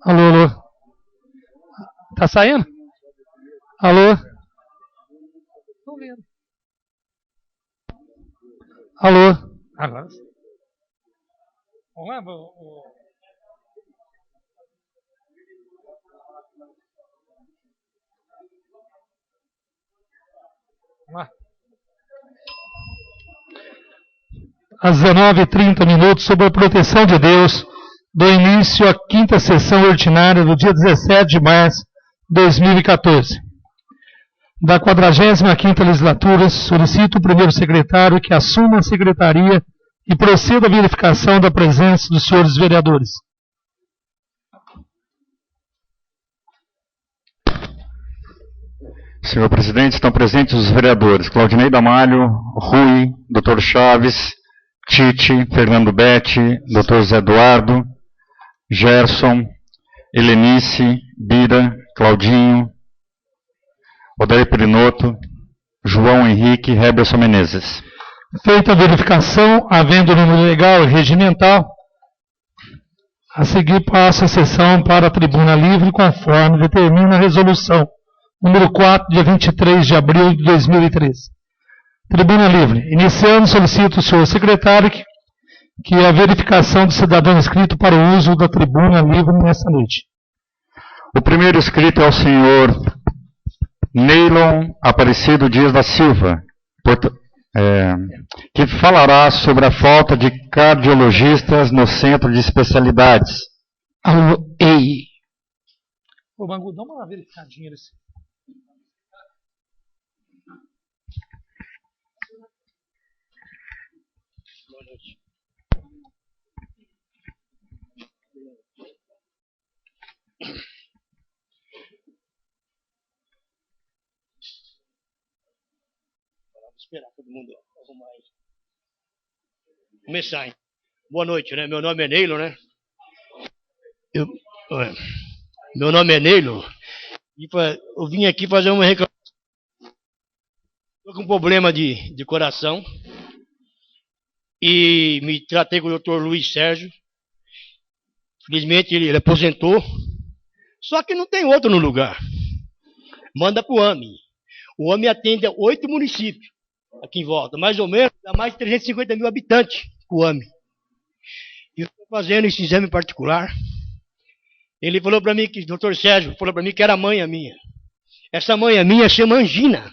Alô, alô. Tá saindo? Alô? Tô vendo. Alô? Agora sim. Vamos lá, vamos lá. Às 19h30, sob a proteção de Deus, dou início à quinta sessão ordinária do dia 17 de março de 2014. Da 45ª legislatura, solicito o primeiro secretário que assuma a secretaria e proceda à verificação da presença dos senhores vereadores. Senhor presidente, estão presentes os vereadores Claudinei Damalho, Rui, Dr. Chaves, Tite, Fernando Betti, Dr. Zé Eduardo, Gerson, Helenice, Bira, Claudinho, Odair Perinoto, João Henrique, Heberson Menezes. Feita a verificação, havendo o número legal e regimental, a seguir passa a sessão para a tribuna livre, conforme determina a resolução número 4, dia 23 de abril de 2013. Tribuna livre. Iniciando, solicito ao senhor secretário que a verificação do cidadão inscrito para o uso da tribuna livre nesta noite. O primeiro inscrito é o senhor Neylon Aparecido Dias da Silva, que falará sobre a falta de cardiologistas no centro de especialidades. Alô, ei. Ô, Bangu, dá uma verificadinha nesse. Boa noite. Vou esperar todo mundo arrumar aí. Começar, hein? Boa noite, né? Meu nome é Neilo, né? Meu nome é Neilo. Eu vim aqui fazer uma reclamação. Estou com problema de coração. E me tratei com o Dr. Luiz Sérgio. Felizmente ele aposentou. Só que não tem outro no lugar. Manda para o AME. O AME atende a 8 municípios aqui em volta. Mais ou menos, dá mais de 350 mil habitantes o AME. E eu estou fazendo esse exame particular. Ele falou para mim, que o Dr. Sérgio falou para mim que era manha minha. Essa manha minha chama angina.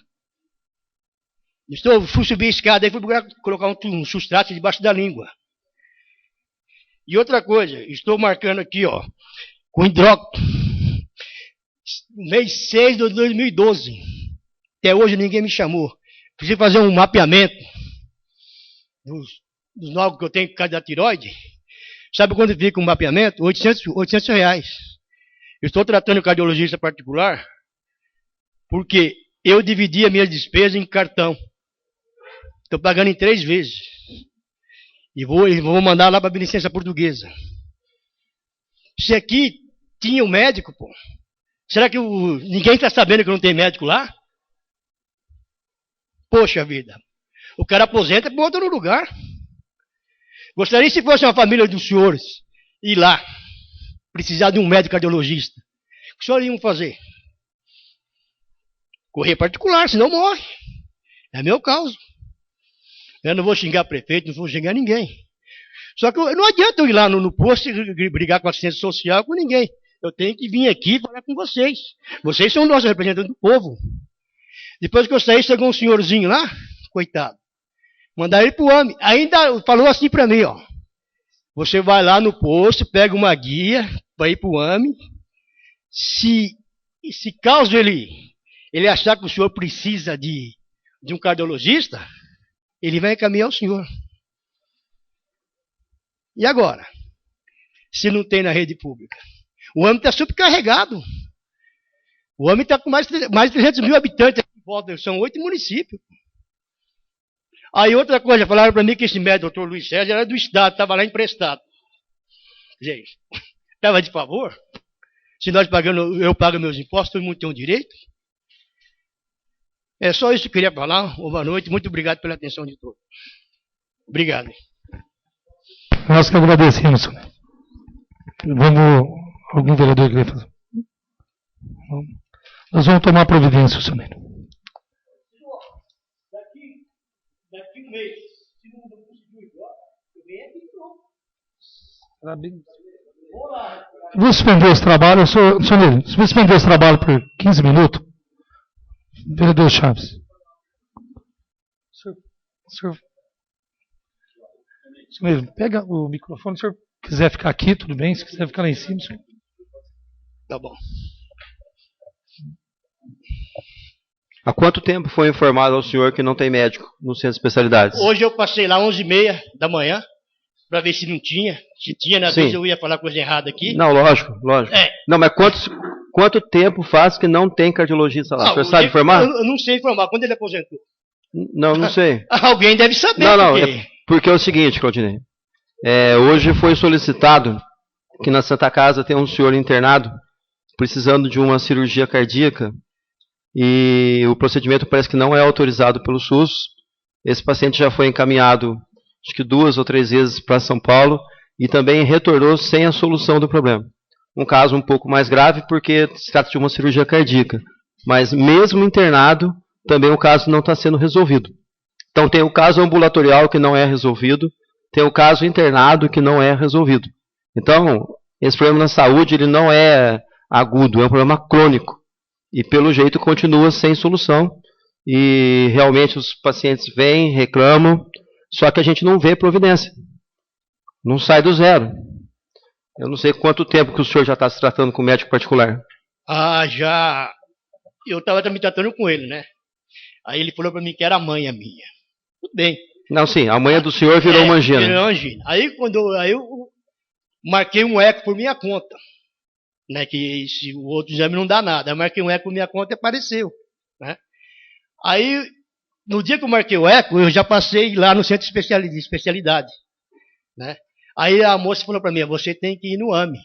Fui subir a escada e fui colocar um substrato debaixo da língua. E outra coisa, estou marcando aqui, ó, com hidróxido. Mês 6 de 2012. Até hoje ninguém me chamou. Preciso fazer um mapeamento dos nódulos que eu tenho por causa da tireoide. Sabe quanto fica um mapeamento? 800 reais. Eu estou tratando o cardiologista particular porque eu dividi a minha despesa em cartão. Estou pagando em 3 vezes. E vou mandar lá para a Beneficência Portuguesa. Se aqui tinha um médico, pô. Será que ninguém está sabendo que não tem médico lá? Poxa vida. O cara aposenta e bota no lugar. Gostaria, se fosse uma família dos senhores, ir lá, precisar de um médico cardiologista. O que os senhores iam fazer? Correr particular, senão morre. É meu caso. Eu não vou xingar prefeito, não vou xingar ninguém. Só que não adianta eu ir lá no posto e brigar com a assistência social com ninguém. Eu tenho que vir aqui falar com vocês. Vocês são nossos representantes do povo. Depois que eu saí, chegou um senhorzinho lá, coitado. Mandaram ele pro AME. Ainda falou assim para mim, ó. Você vai lá no posto, pega uma guia para ir pro AME. Se caso ele achar que o senhor precisa de um cardiologista, ele vai encaminhar o senhor. E agora? Se não tem na rede pública? O AME está supercarregado. O AME está com mais de 300 mil habitantes aqui em volta. São 8 municípios. Aí outra coisa, falaram para mim que esse médico, doutor Luiz Sérgio, era do Estado, estava lá emprestado. Gente, estava de favor? Se eu pago meus impostos, todo mundo tem um direito? É só isso que eu queria falar. Boa noite, muito obrigado pela atenção de todos. Obrigado. Nós que agradecemos, senhor. Vamos, algum vereador querer fazer? Nós vamos tomar providência, senhor. Daqui um mês, se não conseguir ir embora, eu venho aqui de novo. Vou suspender os trabalhos, senhor Neilo, vou suspender os trabalhos por 15 minutos. Vereador Chaves. Senhor Neilo, pega o microfone, se o senhor quiser ficar aqui, tudo bem, se quiser ficar lá em cima, senhor. Tá bom. Há quanto tempo foi informado ao senhor que não tem médico no centro de especialidades? Hoje eu passei lá 11h30 da manhã, para ver se não tinha. Se tinha, né? Às vezes eu ia falar coisa errada aqui. Não, lógico. É. Não, mas quanto tempo faz que não tem cardiologista lá? O senhor sabe informar? Eu não sei informar. Quando ele aposentou? Não sei. Alguém deve saber. Não, porque é o seguinte, Claudinei. Hoje foi solicitado que na Santa Casa tem um senhor internado precisando de uma cirurgia cardíaca e o procedimento parece que não é autorizado pelo SUS. Esse paciente já foi encaminhado, acho que 2 ou 3 vezes para São Paulo e também retornou sem a solução do problema. Um caso um pouco mais grave porque se trata de uma cirurgia cardíaca. Mas mesmo internado, também o caso não está sendo resolvido. Então tem o caso ambulatorial que não é resolvido, tem o caso internado que não é resolvido. Então, esse problema na saúde ele não é agudo, é um problema crônico. E pelo jeito continua sem solução. E realmente os pacientes vêm, reclamam, só que a gente não vê providência. Não sai do zero. Eu não sei quanto tempo que o senhor já está se tratando com médico particular. Já. Eu estava me tratando com ele, né? Aí ele falou para mim que era a mãe a minha. Tudo bem. Não, sim, a mãe do senhor virou uma angina. Virou angina. Aí eu marquei um eco por minha conta. Né, que se o outro exame não dá nada. Eu marquei um eco por minha conta e apareceu. Né? Aí, no dia que eu marquei o eco, eu já passei lá no centro de especialidade. Né? Aí a moça falou para mim, você tem que ir no AME.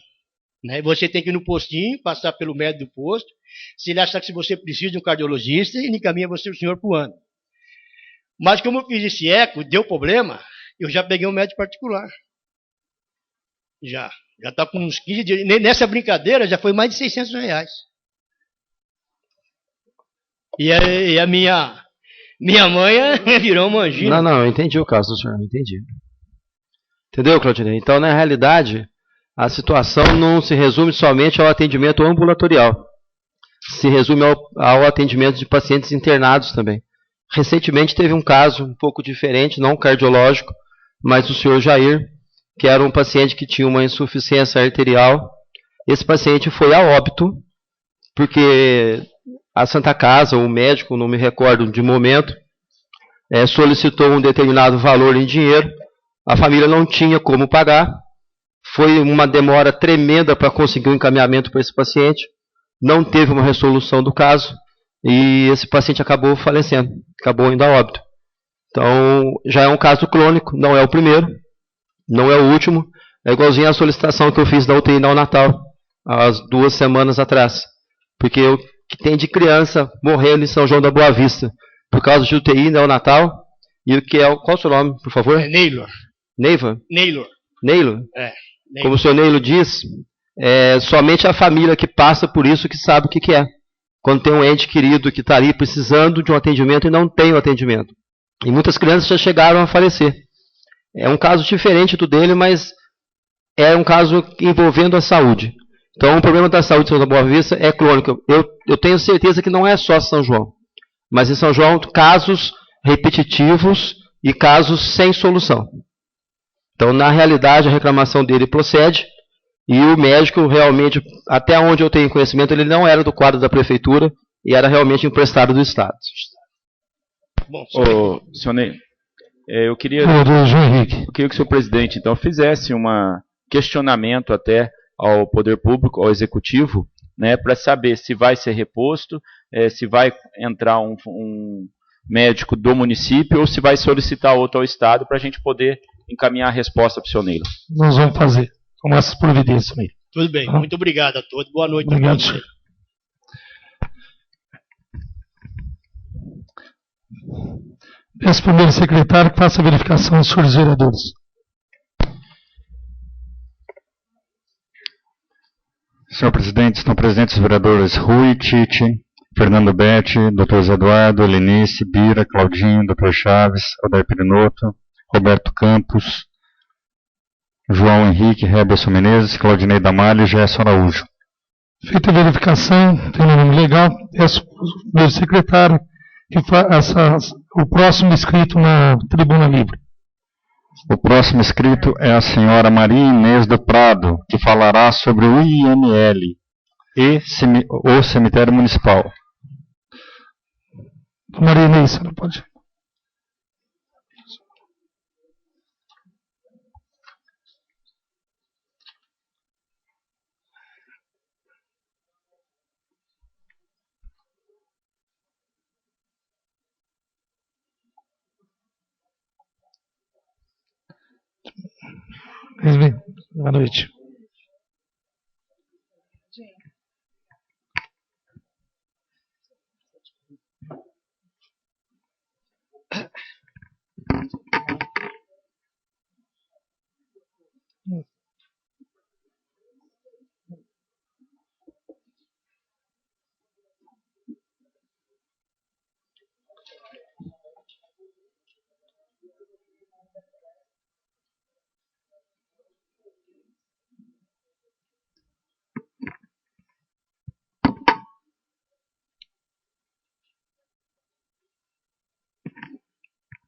Né? Você tem que ir no postinho, passar pelo médico do posto. Se ele achar que você precisa de um cardiologista, ele encaminha o senhor para o AME. Mas como eu fiz esse eco, deu problema, eu já peguei um médico particular. Já está com uns 15 dias. Nessa brincadeira já foi mais de R$600. E a minha mãe virou uma angina. Não, eu entendi o caso do senhor, entendi. Entendeu, Claudinei? Então, na realidade, a situação não se resume somente ao atendimento ambulatorial. Se resume ao atendimento de pacientes internados também. Recentemente teve um caso um pouco diferente, não cardiológico, mas do senhor Jair, que era um paciente que tinha uma insuficiência arterial. Esse paciente foi a óbito, porque a Santa Casa, o médico, não me recordo de momento, solicitou um determinado valor em dinheiro, a família não tinha como pagar, foi uma demora tremenda para conseguir um encaminhamento para esse paciente, não teve uma resolução do caso, e esse paciente acabou falecendo, acabou indo a óbito. Então, já é um caso crônico, não é o primeiro, não é o último, é igualzinho a solicitação que eu fiz da UTI neonatal, há 2 semanas atrás. Porque o que tem de criança morrendo em São João da Boa Vista, por causa de UTI neonatal, e o que é, qual é o seu nome, por favor? Neylor. Neiva? Neylor. Neylor? Neylor. Como o senhor Neylor diz, é somente a família que passa por isso que sabe o que é. Quando tem um ente querido que está ali precisando de um atendimento e não tem o atendimento. E muitas crianças já chegaram a falecer. É um caso diferente do dele, mas é um caso envolvendo a saúde. Então, o problema da saúde de São João da Boa Vista é crônico. Eu tenho certeza que não é só São João. Mas em São João, casos repetitivos e casos sem solução. Então, na realidade, a reclamação dele procede. E o médico realmente, até onde eu tenho conhecimento, ele não era do quadro da prefeitura e era realmente emprestado do Estado. Bom, senhor Ney, eu queria que o senhor presidente, então, fizesse um questionamento até ao poder público, ao executivo, né, para saber se vai ser reposto, se vai entrar um médico do município ou se vai solicitar outro ao Estado para a gente poder encaminhar a resposta para o senhor Neylor. Nós vamos fazer. Com essas providências, Neylor. Tudo bem, muito obrigado a todos. Boa noite. Obrigado, senhor. Peço ao primeiro secretário que faça a verificação dos senhores vereadores. Senhor presidente, estão presentes os vereadores Rui, Tite, Fernando Betti, Dr. Zé Eduardo, Lenice, Bira, Claudinho, Dr. Chaves, Aldair Perinoto, Roberto Campos, João Henrique, Reberson Menezes, Claudinei Damalho e Gerson Araújo. Feita a verificação, tem o nome legal, peço ao primeiro secretário que faça o próximo inscrito na tribuna livre. O próximo inscrito é a senhora Maria Inês do Prado, que falará sobre o IML e o cemitério municipal. Maria Inês, você não pode. Boa noite.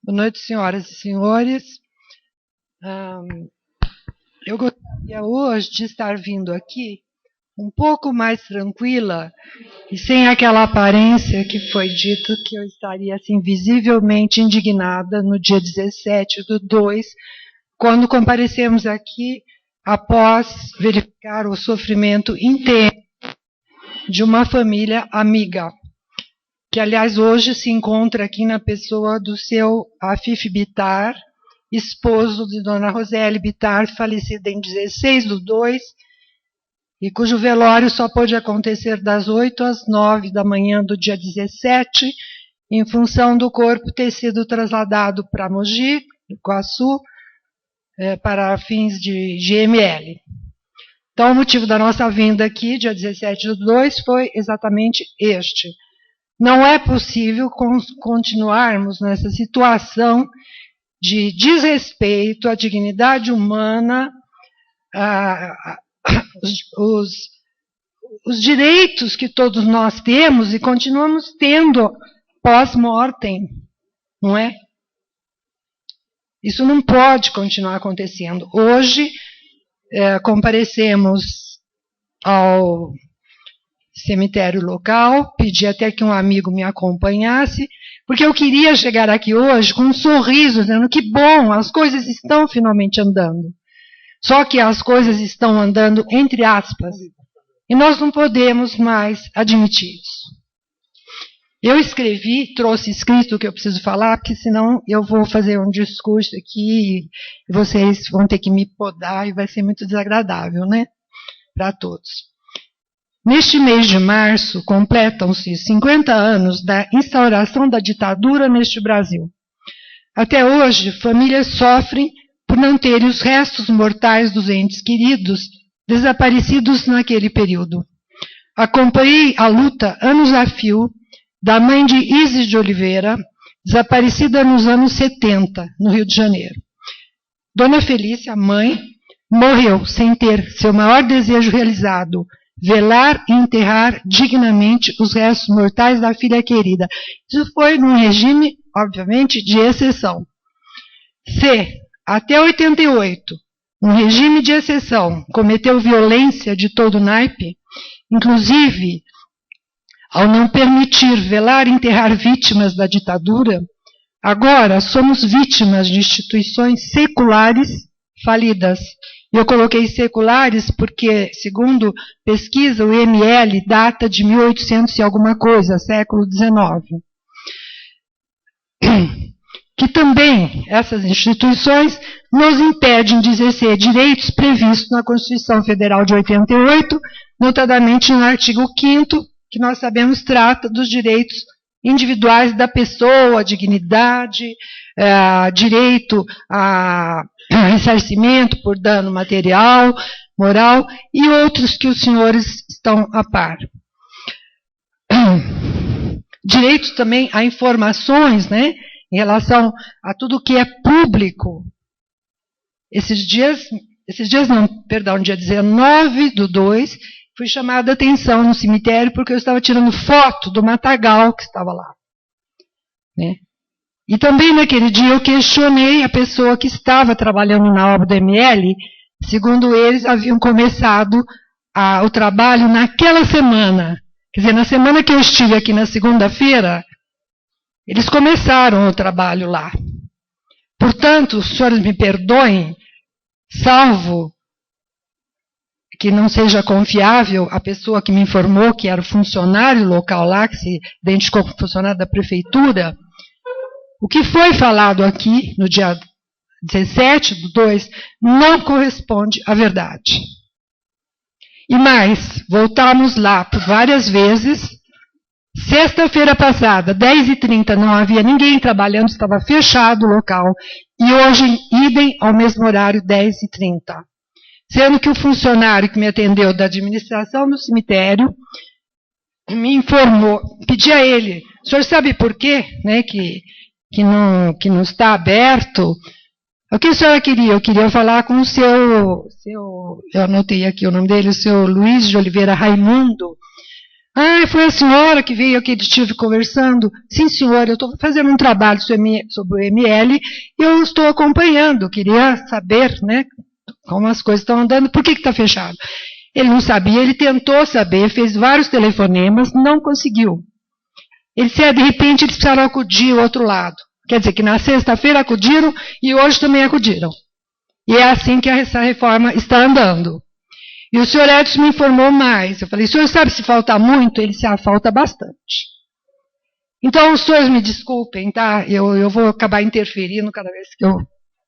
Boa noite, senhoras e senhores. Eu gostaria hoje de estar vindo aqui um pouco mais tranquila e sem aquela aparência que foi dito que eu estaria assim visivelmente indignada no dia 17/2, quando comparecemos aqui após verificar o sofrimento intenso de uma família amiga, que, aliás, hoje se encontra aqui na pessoa do seu Afif Bittar, esposo de Dona Roseli Bittar, falecida em 16/2, e cujo velório só pôde acontecer das 8 às 9 da manhã do dia 17, em função do corpo ter sido trasladado para Mogi, Iguaçu, para fins de GML. Então, o motivo da nossa vinda aqui, dia 17/2, foi exatamente este. Não é possível continuarmos nessa situação de desrespeito à dignidade humana, os direitos que todos nós temos e continuamos tendo pós-mortem, não é? Isso não pode continuar acontecendo. Hoje, comparecemos ao cemitério local, pedi até que um amigo me acompanhasse, porque eu queria chegar aqui hoje com um sorriso, dizendo que bom, as coisas estão finalmente andando. Só que as coisas estão andando entre aspas, e nós não podemos mais admitir isso. Eu escrevi, trouxe escrito o que eu preciso falar, porque senão eu vou fazer um discurso aqui e vocês vão ter que me podar e vai ser muito desagradável, né? Para todos. Neste mês de março, completam-se 50 anos da instauração da ditadura neste Brasil. Até hoje, famílias sofrem por não terem os restos mortais dos entes queridos desaparecidos naquele período. Acompanhei a luta anos a fio da mãe de Isis de Oliveira, desaparecida nos anos 70, no Rio de Janeiro. Dona Felícia, mãe, morreu sem ter seu maior desejo realizado, velar e enterrar dignamente os restos mortais da filha querida. Isso foi num regime, obviamente, de exceção. Se, até 88, um regime de exceção cometeu violência de todo naipe, inclusive ao não permitir velar e enterrar vítimas da ditadura, agora somos vítimas de instituições seculares falidas. Eu coloquei seculares porque, segundo pesquisa, o IML data de 1800 e alguma coisa, século XIX. Que também essas instituições nos impedem de exercer direitos previstos na Constituição Federal de 88, notadamente no artigo 5º, que nós sabemos trata dos direitos individuais da pessoa, dignidade, direito a ressarcimento por dano material, moral, e outros que os senhores estão a par. Direitos também a informações, né, em relação a tudo que é público. Dia 19/2, fui chamada a atenção no cemitério porque eu estava tirando foto do matagal que estava lá. Né? E também naquele dia eu questionei a pessoa que estava trabalhando na obra do ML, segundo eles haviam começado o trabalho naquela semana. Quer dizer, na semana que eu estive aqui na segunda-feira, eles começaram o trabalho lá. Portanto, os senhores me perdoem, salvo que não seja confiável a pessoa que me informou que era o funcionário local lá, que se identificou como funcionário da prefeitura, o que foi falado aqui no dia 17/2 não corresponde à verdade. E mais, voltamos lá por várias vezes. Sexta-feira passada, 10h30, não havia ninguém trabalhando, estava fechado o local. E hoje, idem ao mesmo horário, 10h30. Sendo que o funcionário que me atendeu da administração do cemitério me informou, pedi a ele, o senhor sabe por quê, né, que não está aberto? O que a senhora queria? Eu queria falar com o seu, eu anotei aqui o nome dele, o seu Luiz de Oliveira Raimundo. Foi a senhora que veio aqui, estive conversando. Sim, senhora, eu estou fazendo um trabalho sobre o ML e eu estou acompanhando. Queria saber, né, como as coisas estão andando, por que está fechado? Ele não sabia, ele tentou saber, fez vários telefonemas, não conseguiu. Ele disse, de repente, eles precisaram acudir o outro lado. Quer dizer, que na sexta-feira acudiram e hoje também acudiram. E é assim que essa reforma está andando. E o senhor Edson me informou mais. Eu falei, o senhor sabe se falta muito? Ele disse, falta bastante. Então, os senhores me desculpem, tá? Eu vou acabar interferindo cada vez que eu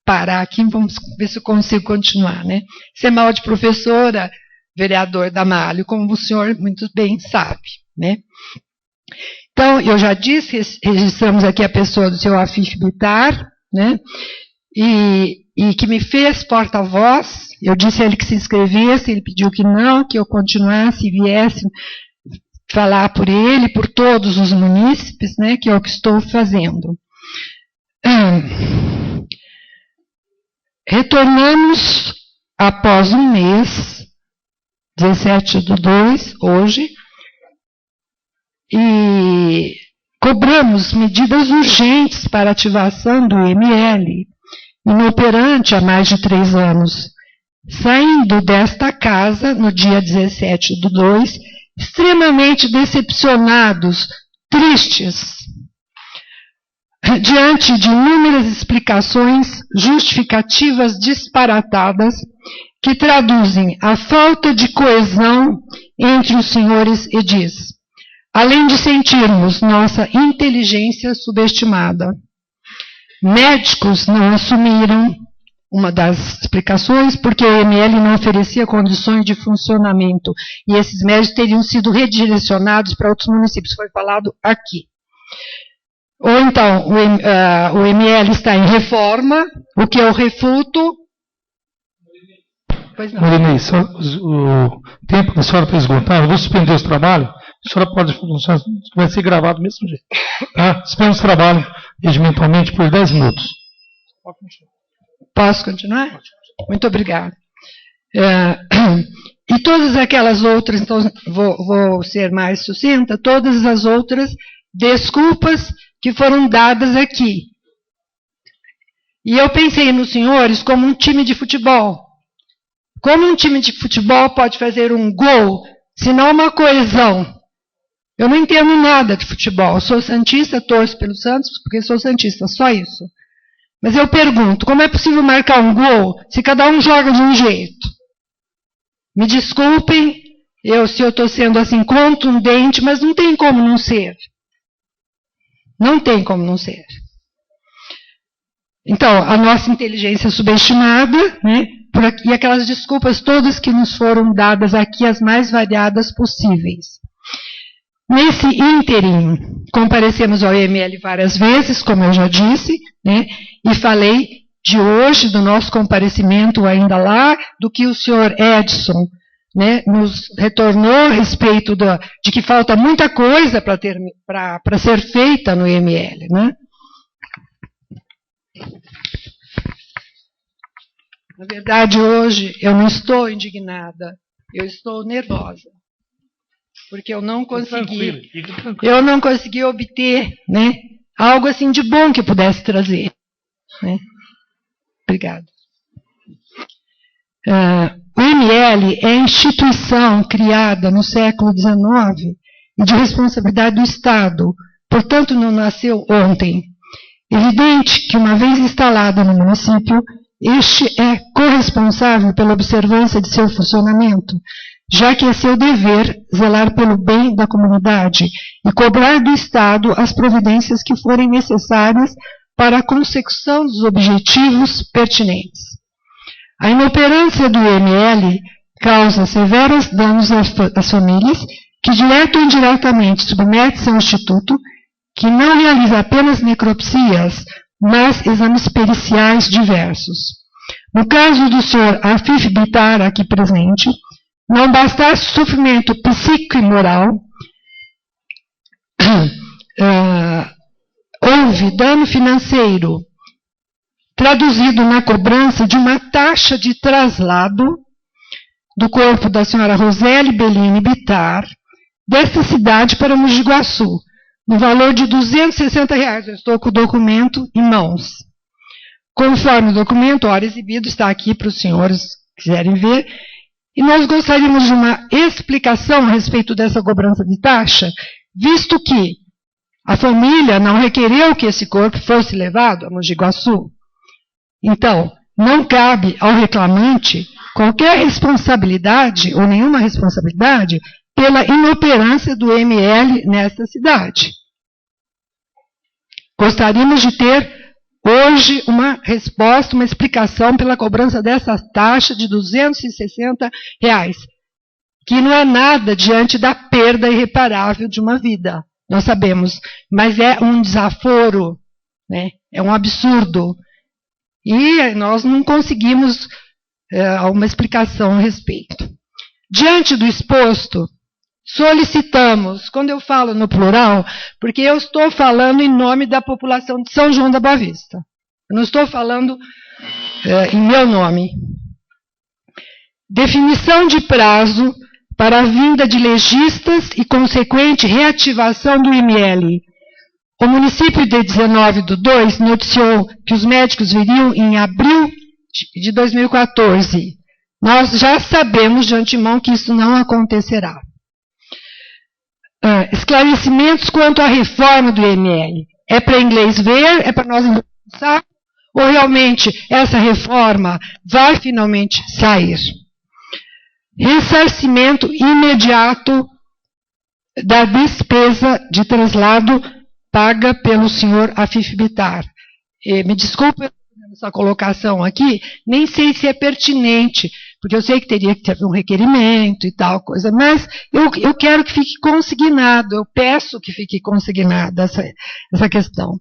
parar aqui. Vamos ver se eu consigo continuar, né? Isso é mal de professora, vereador Damálio, como o senhor muito bem sabe, né? Então, eu já disse, registramos aqui a pessoa do seu Afif Bittar, né? E que me fez porta-voz. Eu disse a ele que se inscrevesse, ele pediu que não, que eu continuasse e viesse falar por ele, por todos os munícipes, né, que é o que estou fazendo. Retornamos após um mês, 17/2, hoje, e cobramos medidas urgentes para ativação do ML, inoperante há mais de 3 anos. Saindo desta casa, no dia 17/2, extremamente decepcionados, tristes, diante de inúmeras explicações justificativas disparatadas que traduzem a falta de coesão entre os senhores edis, além de sentirmos nossa inteligência subestimada. Médicos não assumiram uma das explicações, porque o ML não oferecia condições de funcionamento, e esses médicos teriam sido redirecionados para outros municípios, foi falado aqui. Ou então, o ML está em reforma, o que eu refuto. Pois não. Marinei, o tempo da senhora para esgotar, eu vou suspender os trabalhos, a senhora pode, vai ser gravado do mesmo jeito. Tá? Suspende os trabalhos regimentalmente por 10 minutos. Pode continuar. Posso continuar? Muito obrigada. E todas aquelas outras, então vou ser mais sucinta, todas as outras desculpas que foram dadas aqui. E eu pensei nos senhores como um time de futebol. Como um time de futebol pode fazer um gol, se não uma coesão? Eu não entendo nada de futebol. Eu sou santista, torço pelo Santos, porque sou santista, só isso. Mas eu pergunto, como é possível marcar um gol se cada um joga de um jeito? Me desculpem se eu estou sendo assim contundente, mas não tem como não ser. Não tem como não ser. Então, a nossa inteligência subestimada, né, e aquelas desculpas todas que nos foram dadas aqui, as mais variadas possíveis. Nesse ínterim, comparecemos ao IML várias vezes, como eu já disse, né, e falei de hoje, do nosso comparecimento ainda lá, do que o senhor Edson, né, nos retornou a respeito de que falta muita coisa para ser feita no IML. Né? Na verdade, hoje, eu não estou indignada, eu estou nervosa. Porque eu não consegui obter, né, algo assim de bom que eu pudesse trazer. Né? Obrigada. O IML é a instituição criada no século XIX e de responsabilidade do Estado, portanto não nasceu ontem. Evidente que, uma vez instalado no município, este é corresponsável pela observância de seu funcionamento, já que é seu dever zelar pelo bem da comunidade e cobrar do Estado as providências que forem necessárias para a consecução dos objetivos pertinentes. A inoperância do IML causa severos danos às famílias, que direto ou indiretamente submetem-se ao Instituto, que não realiza apenas necropsias, mas exames periciais diversos. No caso do Sr. Afif Bittar, aqui presente, não bastasse sofrimento psíquico e moral, houve dano financeiro, traduzido na cobrança de uma taxa de traslado do corpo da senhora Roseli Bellini Bittar, dessa cidade para Mogi Guaçu, no valor de R$260. Eu estou com o documento em mãos. Conforme o documento, ora exibido, está aqui para os senhores que quiserem ver. E nós gostaríamos de uma explicação a respeito dessa cobrança de taxa, visto que a família não requereu que esse corpo fosse levado a Mogi Guaçu. Então, não cabe ao reclamante qualquer responsabilidade, ou nenhuma responsabilidade, pela inoperância do IML nesta cidade. Gostaríamos de ter hoje uma resposta, uma explicação pela cobrança dessa taxa de R$260, que não é nada diante da perda irreparável de uma vida, nós sabemos, mas é um desaforo, né? É um absurdo. E nós não conseguimos uma explicação a respeito. Diante do exposto, solicitamos, quando eu falo no plural, porque eu estou falando em nome da população de São João da Boa Vista. Eu não estou falando em meu nome. Definição de prazo para a vinda de legistas e consequente reativação do IML. O município de 19/2 noticiou que os médicos viriam em abril de 2014. Nós já sabemos de antemão que isso não acontecerá. Esclarecimentos quanto à reforma do IML. É para inglês ver? É para nós pensar? Ou realmente essa reforma vai finalmente sair? Ressarcimento imediato da despesa de traslado paga pelo senhor Afif Bittar. Me desculpe essa colocação aqui, nem sei se é pertinente, porque eu sei que teria que ter um requerimento e tal coisa, mas eu quero que fique consignado, eu peço que fique consignada essa questão.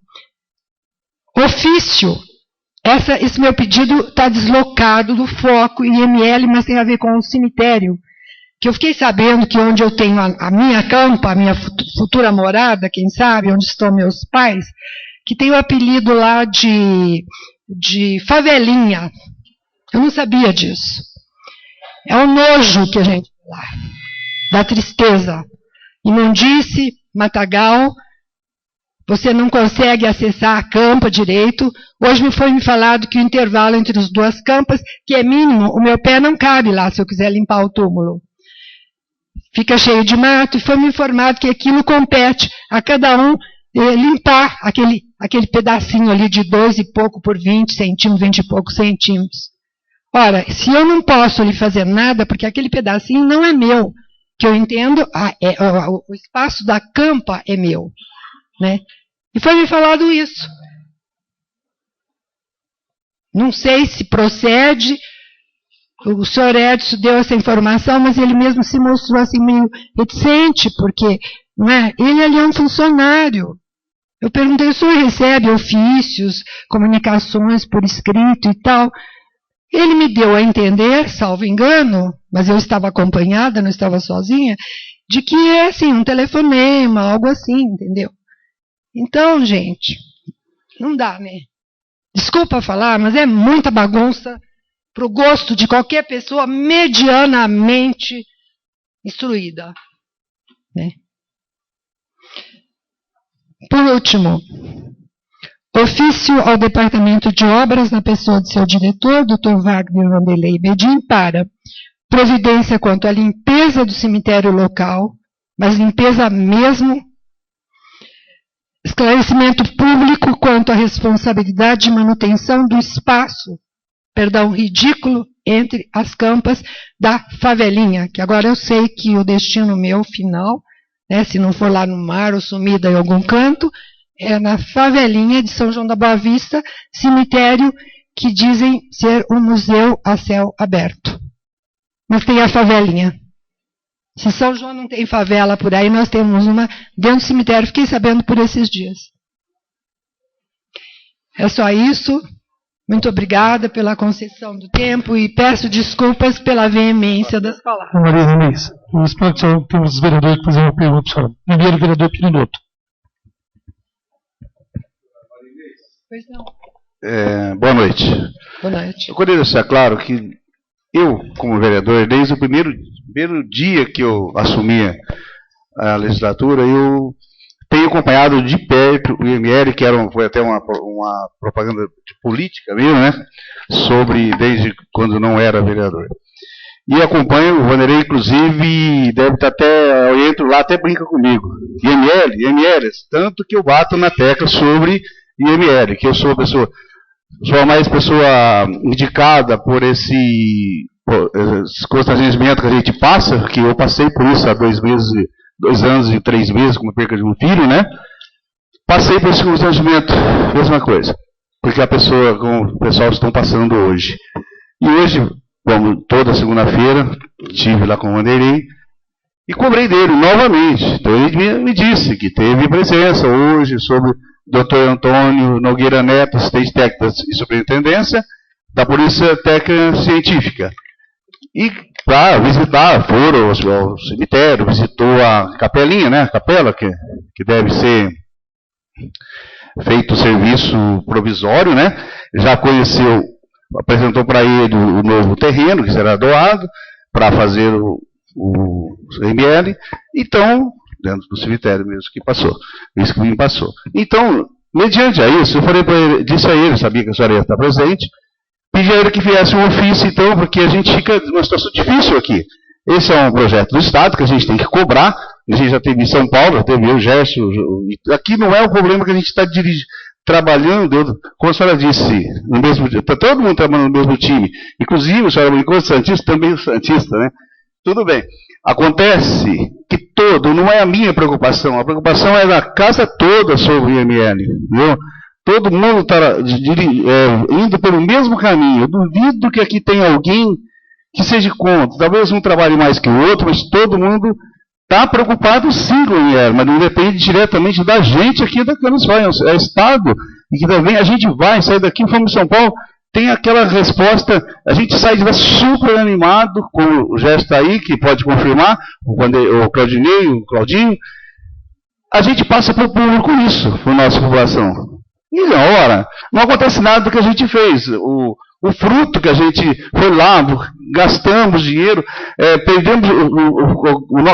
Ofício, esse meu pedido está deslocado do foco IML, mas tem a ver com o cemitério, que eu fiquei sabendo que onde eu tenho a minha campa, a minha futura morada, quem sabe, onde estão meus pais, que tem o apelido lá de favelinha. Eu não sabia disso. É um nojo que a gente vê lá, da tristeza. Imundice, matagal, você não consegue acessar a campa direito. Hoje me foi falado que o intervalo entre as duas campas, que é mínimo, o meu pé não cabe lá se eu quiser limpar o túmulo. Fica cheio de mato, e foi me informado que aquilo compete a cada um limpar aquele pedacinho ali de 2 e pouco por 20 centímetros, 20 e poucos centímetros. Ora, se eu não posso lhe fazer nada, porque aquele pedacinho não é meu, que eu entendo, o espaço da campa é meu, né? E foi me falado isso. Não sei se procede. O senhor Edson deu essa informação, mas ele mesmo se mostrou assim meio reticente, porque não é? Ele ali é um funcionário. Eu perguntei, o senhor recebe ofícios, comunicações por escrito e tal? Ele me deu a entender, salvo engano, mas eu estava acompanhada, não estava sozinha, de que é assim, um telefonema, algo assim, entendeu? Então, gente, não dá, né? Desculpa falar, mas é muita bagunça para o gosto de qualquer pessoa medianamente instruída, né? Por último, ofício ao Departamento de Obras, na pessoa de seu diretor, Dr. Wagner Vanderlei Bedin, para providência quanto à limpeza do cemitério local, mas limpeza mesmo, esclarecimento público quanto à responsabilidade de manutenção do espaço, ridículo, entre as campas da favelinha, que agora eu sei que o destino meu final, né, se não for lá no mar ou sumida em algum canto, é na favelinha de São João da Boa Vista, cemitério que dizem ser um museu a céu aberto. Mas tem a favelinha. Se São João não tem favela por aí, nós temos uma dentro do cemitério. Fiquei sabendo por esses dias. É só isso. Muito obrigada pela concessão do tempo e peço desculpas pela veemência das palavras. Maria Inês, eu espero que os vereadores que fazem uma pergunta para a senhora. Primeiro, vereador Pirinoto. Pois não. Boa noite. Boa noite. Eu queria deixar claro que eu, como vereador, desde o primeiro dia que eu assumi a legislatura, eu tenho acompanhado de perto o IML, que foi até uma propaganda de política mesmo, né? Desde quando não era vereador. E acompanho o Vanderlei, inclusive, deve estar até, eu entro lá, até brinca comigo. IML, tanto que eu bato na tecla sobre IML, que eu sou a mais pessoa indicada por esse constrangimento que a gente passa, que eu passei por isso há 2 anos e 3 meses, com a perca de um filho, né? Passei por esse constrangimento, mesma coisa. Porque como o pessoal estão passando hoje. E hoje, como toda segunda-feira, estive lá com o Vanderlei e cobrei dele novamente. Então ele me disse que teve presença hoje sobre Dr. Antônio Nogueira Neto, assistente técnico e superintendência da Polícia Técnica Científica. E para visitar, foram ao cemitério, visitou a capelinha, né? A capela, que deve ser feito o serviço provisório, né? Já conheceu, apresentou para ele o novo terreno que será doado para fazer o ML. Então, dentro do cemitério mesmo que passou, isso que me passou. Então, mediante a isso, eu falei para ele, disse a ele, sabia que a senhora ia estar presente, pedi a ele que viesse um ofício, então, porque a gente fica numa situação difícil aqui. Esse é um projeto do Estado que a gente tem que cobrar. A gente já teve em São Paulo, já teve eu, Gerson. Aqui não é o problema que a gente está trabalhando, como a senhora disse, no mesmo, está todo mundo trabalhando no mesmo time. Inclusive, a senhora brincou de Santista, também o Santista, né? Tudo bem. Acontece que não é a minha preocupação, a preocupação é da casa toda sobre o IML, entendeu? Todo mundo está indo pelo mesmo caminho. Eu duvido que aqui tenha alguém que seja contra. Talvez um trabalhe mais que o outro, mas todo mundo está preocupado sim com o IML, mas não depende diretamente da gente aqui da Câmara, é Estado, e que também a gente vai sair daqui, fomos em São Paulo, tem aquela resposta, a gente sai de lá super animado, com o gesto aí, que pode confirmar, o Claudinei, o Claudinho, a gente passa para o público isso, para a nossa população. E na hora, não acontece nada do que a gente fez. O fruto que a gente foi lá, gastamos dinheiro,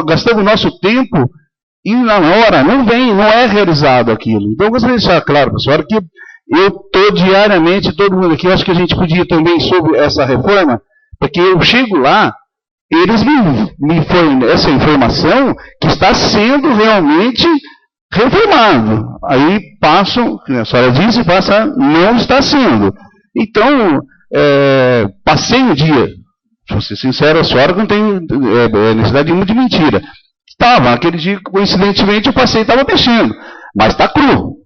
gastamos o nosso tempo, e na hora não é realizado aquilo. Então eu gostaria de deixar claro para a senhora que eu estou diariamente, todo mundo aqui, eu acho que a gente podia também sobre essa reforma, porque eu chego lá, eles me fornecem essa informação que está sendo realmente reformado. Aí passam, como a senhora disse, não está sendo. Então, passei um dia, vou ser sincero, a senhora não tem necessidade de mentira. Estava, aquele dia, coincidentemente, eu passei e estava mexendo. Mas está cru.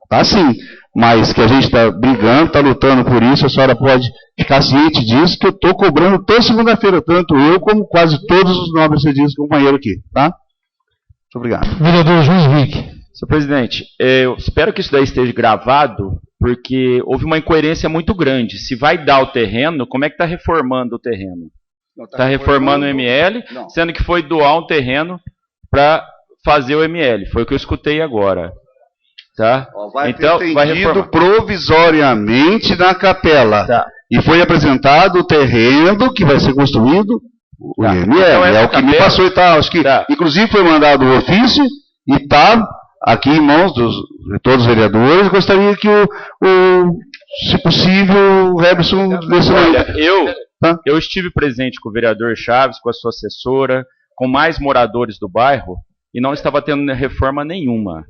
Está assim. Mas que a gente está brigando, está lutando por isso, a senhora pode ficar ciente disso, que eu estou cobrando toda segunda-feira, tanto eu como quase todos os nobres companheiros aqui. Tá? Muito obrigado. Vereador João Henrique. Senhor presidente, eu espero que isso daí esteja gravado, porque houve uma incoerência muito grande. Se vai dar o terreno, como é que está reformando o terreno? Está reformando o ML, sendo que foi doar um terreno para fazer o ML. Foi o que eu escutei agora. Tá? Vai então, ter vai reformar provisoriamente na capela. Tá. E foi apresentado o terreno que vai ser construído, o Tá. IML. Então, é o que me capela- passou e tal. Acho que, Tá. inclusive, foi mandado o ofício e está aqui em mãos de todos os vereadores. Gostaria que, se possível, o Heberson desse Olha, Tá. eu estive presente com o vereador Chaves, com a sua assessora, com mais moradores do bairro, e não estava tendo reforma nenhuma.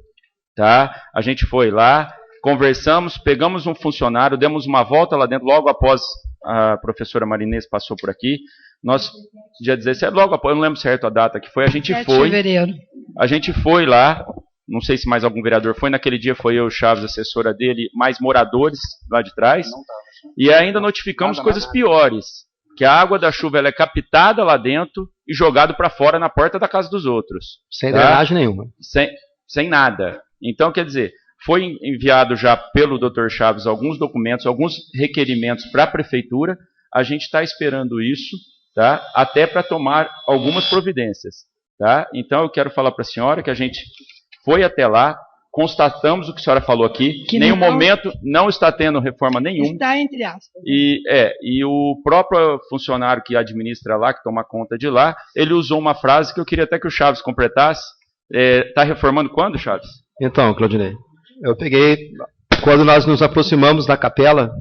Tá? A gente foi lá, conversamos, pegamos um funcionário, demos uma volta lá dentro, logo após a professora Marinês passou por aqui. Nós, dia 17, logo após, eu não lembro certo a data que foi, a gente 7 de foi. fevereiro. A gente foi lá, não sei se mais algum vereador foi, naquele dia foi eu, Chaves, assessora dele, mais moradores lá de trás, e ainda notificamos coisas piores, que a água da chuva ela é captada lá dentro e jogada para fora na porta da casa dos outros. Sem Tá? drenagem nenhuma. Sem nada. Então, quer dizer, foi enviado já pelo Dr. Chaves alguns documentos, alguns requerimentos para a prefeitura, a gente está esperando isso, tá? Até para tomar algumas providências. Tá? Então, eu quero falar para a senhora que a gente foi até lá, constatamos o que a senhora falou aqui, Que em nenhum não- momento não está tendo reforma nenhuma, Está entre aspas. e o próprio funcionário que administra lá, que toma conta de lá, ele usou uma frase que eu queria até que o Chaves completasse. Está reformando quando, Chaves? Então, Claudinei, eu peguei, quando nós nos aproximamos da capela,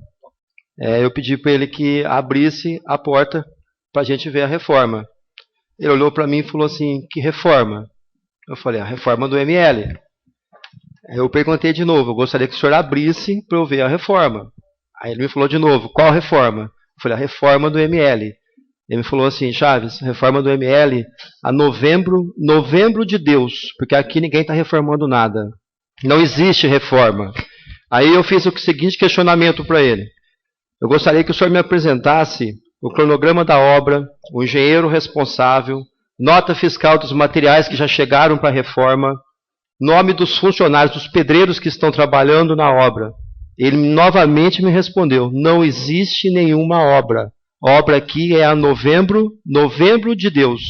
eu pedi para ele que abrisse a porta para a gente ver a reforma. Ele olhou para mim e falou assim, que reforma? Eu falei, a reforma do ML. Eu perguntei de novo, eu gostaria que o senhor abrisse para eu ver a reforma. Aí ele me falou de novo, qual reforma? Eu falei, a reforma do ML. Ele me falou assim, Chaves, reforma do ML a novembro de Deus, porque aqui ninguém está reformando nada. Não existe reforma. Aí eu fiz o seguinte questionamento para ele. Eu gostaria que o senhor me apresentasse o cronograma da obra, o engenheiro responsável, nota fiscal dos materiais que já chegaram para a reforma, nome dos funcionários, dos pedreiros que estão trabalhando na obra. Ele novamente me respondeu, não existe nenhuma obra. A obra aqui é a novembro de Deus.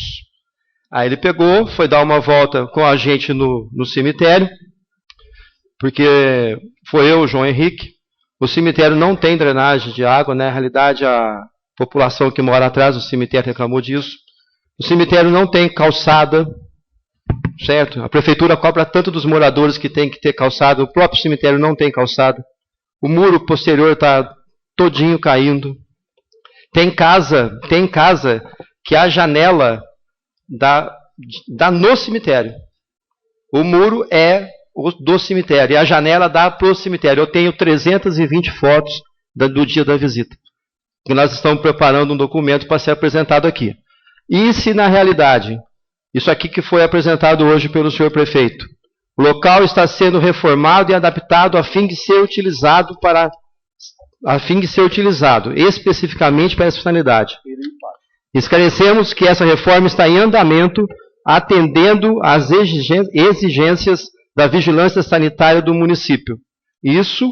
Aí ele pegou, foi dar uma volta com a gente no cemitério, porque foi eu, João Henrique. O cemitério não tem drenagem de água, né? Na realidade, a população que mora atrás do cemitério reclamou disso. O cemitério não tem calçada, certo? A prefeitura cobra tanto dos moradores que tem que ter calçada, o próprio cemitério não tem calçada. O muro posterior está todinho caindo. Tem casa que a janela dá no cemitério. O muro é do cemitério e a janela dá para o cemitério. Eu tenho 320 fotos do dia da visita. E nós estamos preparando um documento para ser apresentado aqui. E se na realidade, isso aqui que foi apresentado hoje pelo senhor prefeito, o local está sendo reformado e adaptado a fim de ser utilizado especificamente para essa finalidade. Esclarecemos que essa reforma está em andamento, atendendo às exigências da vigilância sanitária do município. Isso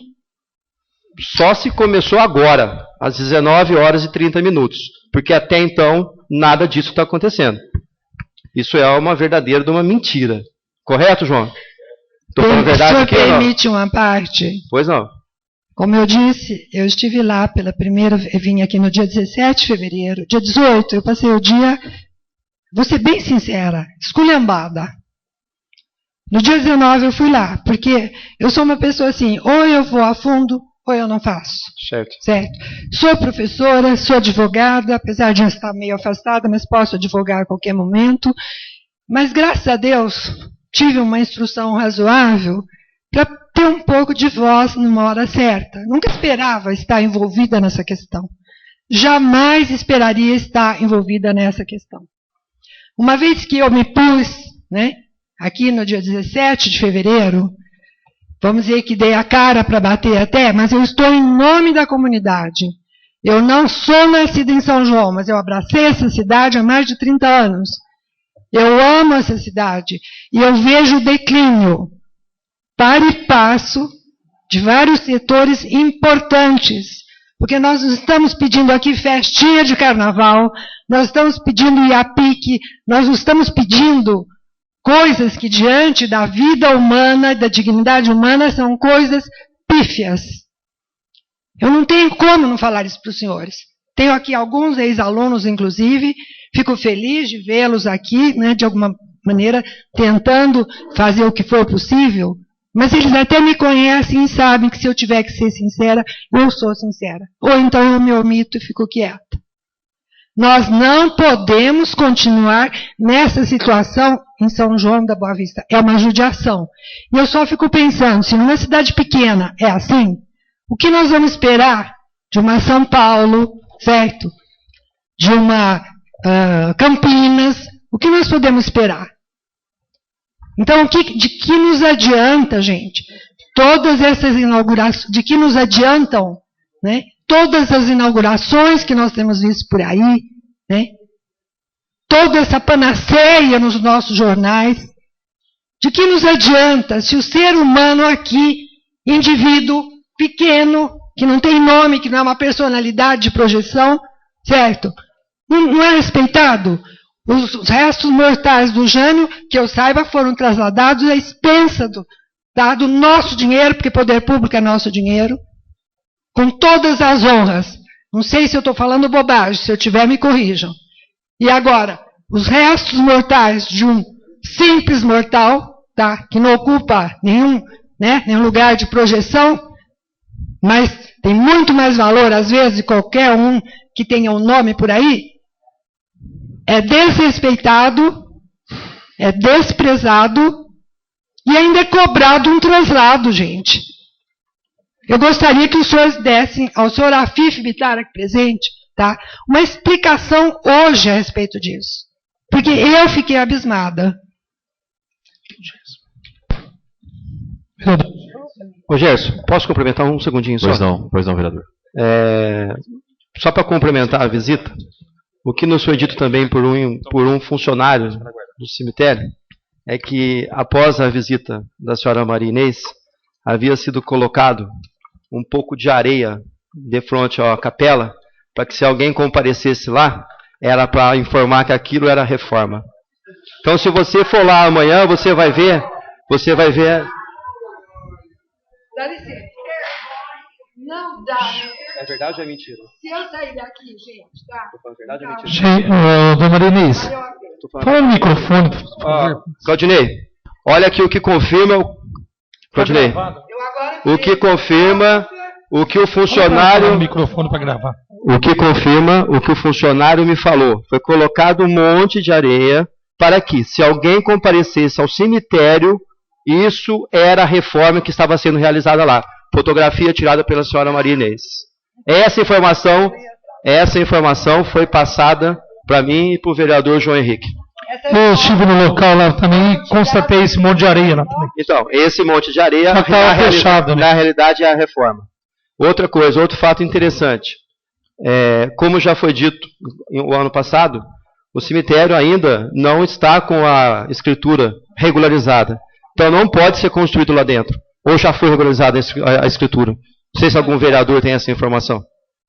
só se começou agora, às 19h30, porque até então nada disso está acontecendo. Isso é uma verdadeira uma mentira. Correto, João? Estou falando a verdade aqui? O senhor permite uma parte? Pois não. Como eu disse, eu estive lá pela primeira, eu vim aqui no dia 17 de fevereiro. Dia 18, eu passei o dia, vou ser bem sincera, esculhambada. No dia 19 eu fui lá, porque eu sou uma pessoa assim, ou eu vou a fundo, ou eu não faço. Certo. Certo. Sou professora, sou advogada, apesar de eu estar meio afastada, mas posso advogar a qualquer momento. Mas, graças a Deus, tive uma instrução razoável para ter um pouco de voz numa hora certa. Nunca esperava estar envolvida nessa questão. Jamais esperaria estar envolvida nessa questão. Uma vez que eu me pus, né, aqui no dia 17 de fevereiro, vamos dizer que dei a cara para bater até, mas eu estou em nome da comunidade. Eu não sou nascida em São João, mas eu abracei essa cidade há mais de 30 anos. Eu amo essa cidade. E eu vejo o declínio, para e passo, de vários setores importantes. Porque nós não estamos pedindo aqui festinha de carnaval, nós estamos pedindo IAPIC, nós não estamos pedindo coisas que diante da vida humana, da dignidade humana, são coisas pífias. Eu não tenho como não falar isso para os senhores. Tenho aqui alguns ex-alunos, inclusive, fico feliz de vê-los aqui, né, de alguma maneira, tentando fazer o que for possível, mas eles até me conhecem e sabem que se eu tiver que ser sincera, eu sou sincera. Ou então eu me omito e fico quieta. Nós não podemos continuar nessa situação em São João da Boa Vista. É uma judiação. E eu só fico pensando, se numa cidade pequena é assim, o que nós vamos esperar de uma São Paulo, certo? De uma Campinas, o que nós podemos esperar? Então, de que nos adianta, gente, todas essas inaugurações, de que nos adiantam, né, todas as inaugurações que nós temos visto por aí, né, toda essa panaceia nos nossos jornais, de que nos adianta se o ser humano aqui, indivíduo pequeno, que não tem nome, que não é uma personalidade de projeção, certo? Não é respeitado? Os restos mortais do Jânio, que eu saiba, foram trasladados à expensa do nosso dinheiro, porque poder público é nosso dinheiro, com todas as honras. Não sei se eu estou falando bobagem, se eu tiver, me corrijam. E agora, os restos mortais de um simples mortal, tá, que não ocupa nenhum lugar de projeção, mas tem muito mais valor, às vezes, de qualquer um que tenha um nome por aí, é desrespeitado, é desprezado e ainda é cobrado um traslado, gente. Eu gostaria que os senhores dessem ao senhor Afif Bittar aqui presente, tá, uma explicação hoje a respeito disso. Porque eu fiquei abismada. Ô Gerson, posso complementar um segundinho só? Pois não, vereador. Só para complementar a visita, o que nos foi dito também por um funcionário do cemitério é que, após a visita da senhora Maria Inês, havia sido colocado um pouco de areia de frente à capela, para que se alguém comparecesse lá, era para informar que aquilo era reforma. Então, se você for lá amanhã, você vai ver... Dá licença. Não dá. É verdade ou é mentira? Se eu sair daqui, gente, tá? Tô falando verdade ou é mentira? Gente, dona Maria Inês, fala no microfone, por favor. Claudinei, olha aqui o que confirma... Claudinei, o que confirma... O que o funcionário... O microfone para gravar. O que confirma o que o funcionário me falou. Foi colocado um monte de areia para que, se alguém comparecesse ao cemitério, isso era a reforma que estava sendo realizada lá. Fotografia tirada pela senhora Maria Inês. Essa informação foi passada para mim e para o vereador João Henrique. Eu estive no local lá também e constatei esse monte de areia lá também. Então, esse monte de areia, na realidade, é a reforma. Outra coisa, outro fato interessante. Como já foi dito o ano passado, o cemitério ainda não está com a escritura regularizada. Então não pode ser construído lá dentro. Ou já foi regularizada a escritura. Não sei se algum vereador tem essa informação.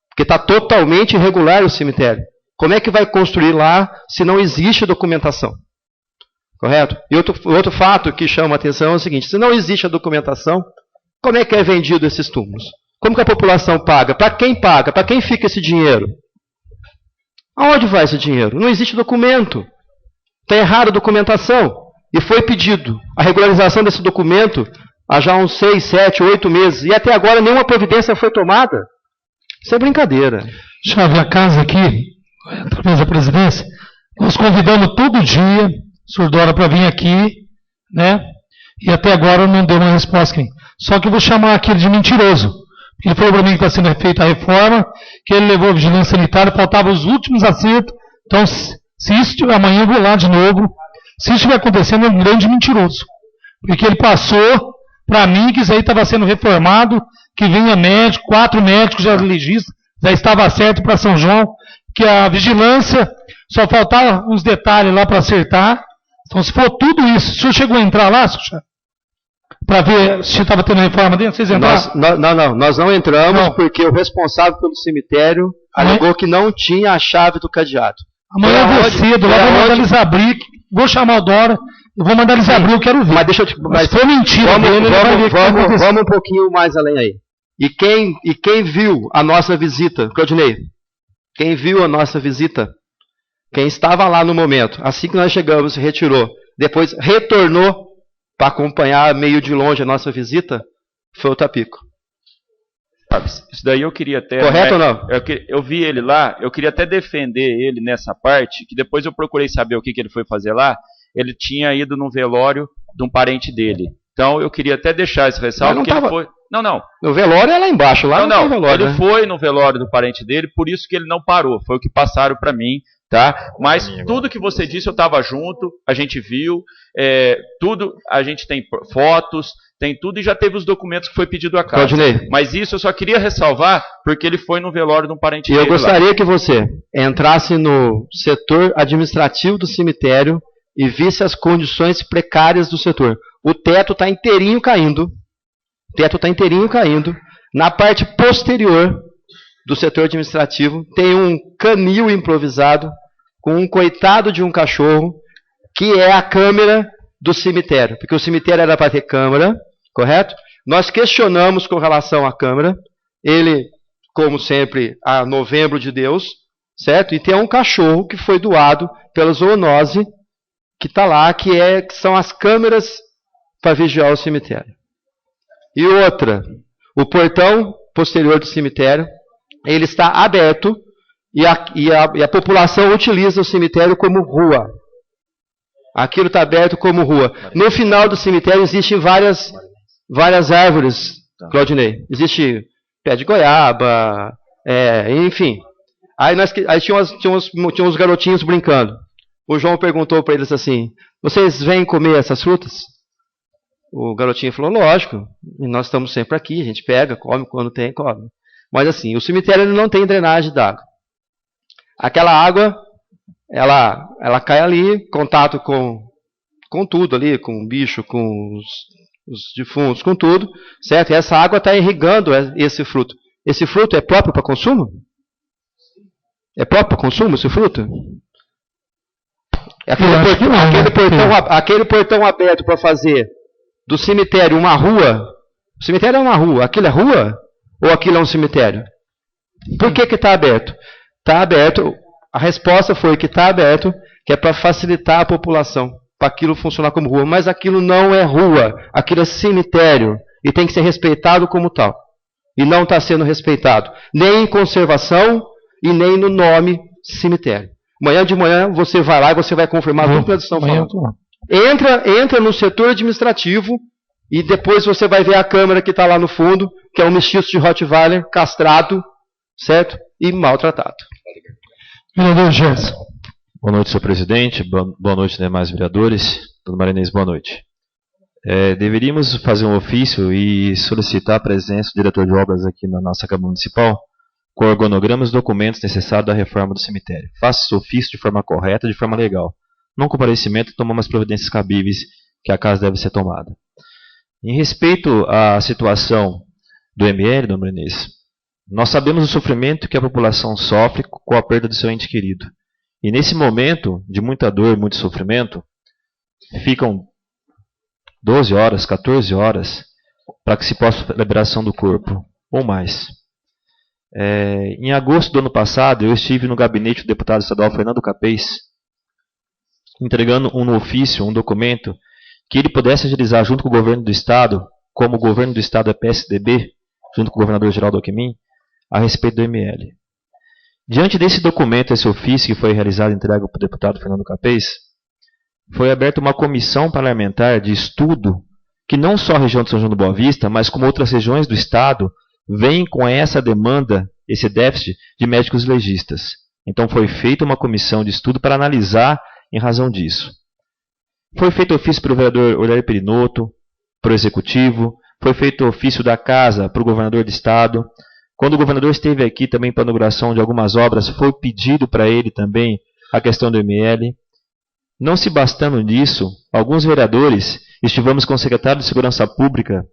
Porque está totalmente irregular o cemitério. Como é que vai construir lá se não existe documentação? Correto? E outro fato que chama a atenção é o seguinte: se não existe a documentação, como é que é vendido esses túmulos? Como que a população paga? Para quem paga? Para quem fica esse dinheiro? Aonde vai esse dinheiro? Não existe documento. Está errada a documentação. E foi pedido a regularização desse documento há já uns 6, 7, 8 meses. E até agora nenhuma providência foi tomada. Isso é brincadeira. Chave a casa aqui, através da presidência, nós convidamos todo dia o senhor Dora para vir aqui, né? E até agora não deu uma resposta. Só que eu vou chamar aquele de mentiroso. Ele falou para mim que está sendo feita a reforma, que ele levou a vigilância sanitária, faltavam os últimos acertos. Então, se isso amanhã eu vou lá de novo. Se isso estiver acontecendo, é um grande mentiroso. Porque ele passou para mim que isso aí estava sendo reformado, que vinha médico, 4 médicos já legistas, já estava certo para São João, que a vigilância só faltava uns detalhes lá para acertar, Então, se for tudo isso, o senhor chegou a entrar lá, para ver se estava tendo reforma dentro? Vocês entraram? Nós não entramos porque o responsável pelo cemitério alegou que não tinha a chave do cadeado. Amanhã eu vou cedo, lá vou mandar eles abrir, vou chamar o Dora, eu vou mandar eles abrir, eu quero ver. Mas deixa eu te... Mas se for mentira vamos um pouquinho mais além aí. E quem viu a nossa visita, Claudinei? Quem viu a nossa visita? Quem estava lá no momento, assim que nós chegamos, se retirou, depois retornou para acompanhar meio de longe a nossa visita, foi o Tapico. Isso daí eu queria até... Correto ou não? Eu vi ele lá, eu queria até defender ele nessa parte, que depois eu procurei saber o que ele foi fazer lá. Ele tinha ido num velório de um parente dele. Então eu queria até deixar esse ressalvo, que ele foi... Não. No velório é lá embaixo, lá não tem velório. Ele foi no velório do parente dele, por isso que ele não parou. Foi o que passaram para mim, tá? Mas tudo que você disse eu estava junto, a gente viu, tudo, a gente tem fotos, tem tudo e já teve os documentos que foi pedido a casa. Claudinei. Mas isso eu só queria ressalvar porque ele foi no velório de um parente dele. E eu gostaria que você entrasse no setor administrativo do cemitério e visse as condições precárias do setor. O teto está inteirinho caindo. Na parte posterior do setor administrativo tem um canil improvisado com um coitado de um cachorro que é a câmera do cemitério. Porque o cemitério era para ter câmera, correto? Nós questionamos com relação à câmera. Ele, como sempre, a novembro de Deus, certo? E tem um cachorro que foi doado pela zoonose que está lá, que são as câmeras para vigiar o cemitério. E outra, o portão posterior do cemitério, ele está aberto e a população utiliza o cemitério como rua. Aquilo está aberto como rua. No final do cemitério existem várias árvores, Claudinei. Existe pé de goiaba, enfim. Aí tinha uns garotinhos brincando. O João perguntou para eles assim, vocês vêm comer essas frutas? O garotinho falou, lógico, e nós estamos sempre aqui, a gente pega, come, quando tem, come. Mas assim, o cemitério não tem drenagem d'água. Aquela água, ela cai ali, contato com tudo ali, com o bicho, com os defuntos, com tudo, certo? E essa água está irrigando esse fruto. Esse fruto é próprio para consumo? É próprio para consumo esse fruto? Aquele portão aberto para fazer do cemitério uma rua. O cemitério é uma rua. Aquilo é rua? Ou aquilo é um cemitério? Por que está aberto? Está aberto. A resposta foi que está aberto, que é para facilitar a população, para aquilo funcionar como rua. Mas aquilo não é rua. Aquilo é cemitério. E tem que ser respeitado como tal. E não está sendo respeitado. Nem em conservação e nem no nome cemitério. Amanhã de manhã você vai lá e você vai confirmar tudo que eles estão falando. Entra no setor administrativo e depois você vai ver a câmera que está lá no fundo, que é um mestiço de Rottweiler, castrado, certo? E maltratado. Vereador Gerson. Boa noite, senhor presidente. Boa noite, demais vereadores. Dona Marinês, boa noite. Deveríamos fazer um ofício e solicitar a presença do diretor de obras aqui na nossa Câmara Municipal com organogramas e documentos necessários à reforma do cemitério. Faça esse ofício de forma correta, de forma legal. Não comparecimento, tomamos as providências cabíveis que a casa deve ser tomada. Em respeito à situação do ML, dona Marinês, nós sabemos o sofrimento que a população sofre com a perda do seu ente querido. E nesse momento de muita dor, muito sofrimento, ficam 12 horas, 14 horas para que se possa a liberação do corpo, ou mais. Em agosto do ano passado, eu estive no gabinete do deputado estadual Fernando Capês, entregando um ofício, um documento, que ele pudesse agilizar junto com o governo do Estado, como o governo do Estado é PSDB, junto com o governador Geraldo Alckmin, a respeito do ML. Diante desse documento, esse ofício que foi realizado e entregue para o deputado Fernando Capês, foi aberta uma comissão parlamentar de estudo que não só a região de São João do Boa Vista, mas como outras regiões do Estado, vem com essa demanda, esse déficit de médicos legistas. Então foi feita uma comissão de estudo para analisar em razão disso. Foi feito ofício para o vereador Odair Perinoto, para o Executivo, foi feito ofício da Casa para o governador do Estado. Quando o governador esteve aqui também para a inauguração de algumas obras, foi pedido para ele também a questão do ML. Não se bastando disso, alguns vereadores estivemos com o secretário de Segurança Pública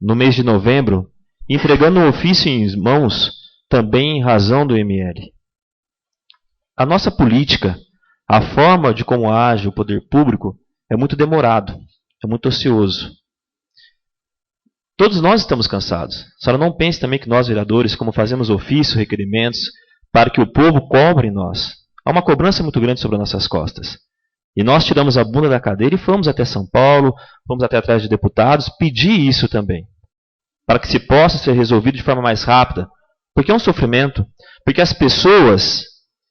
no mês de novembro, entregando um ofício em mãos também em razão do ML. A nossa política, a forma de como age o poder público é muito demorado, é muito ocioso. Todos nós estamos cansados. A senhora não pense também que nós, vereadores, como fazemos ofício, requerimentos, para que o povo cobre em nós. Há uma cobrança muito grande sobre as nossas costas. E nós tiramos a bunda da cadeira e fomos até São Paulo, fomos até atrás de deputados, pedir isso também, para que se possa ser resolvido de forma mais rápida, porque é um sofrimento, porque as pessoas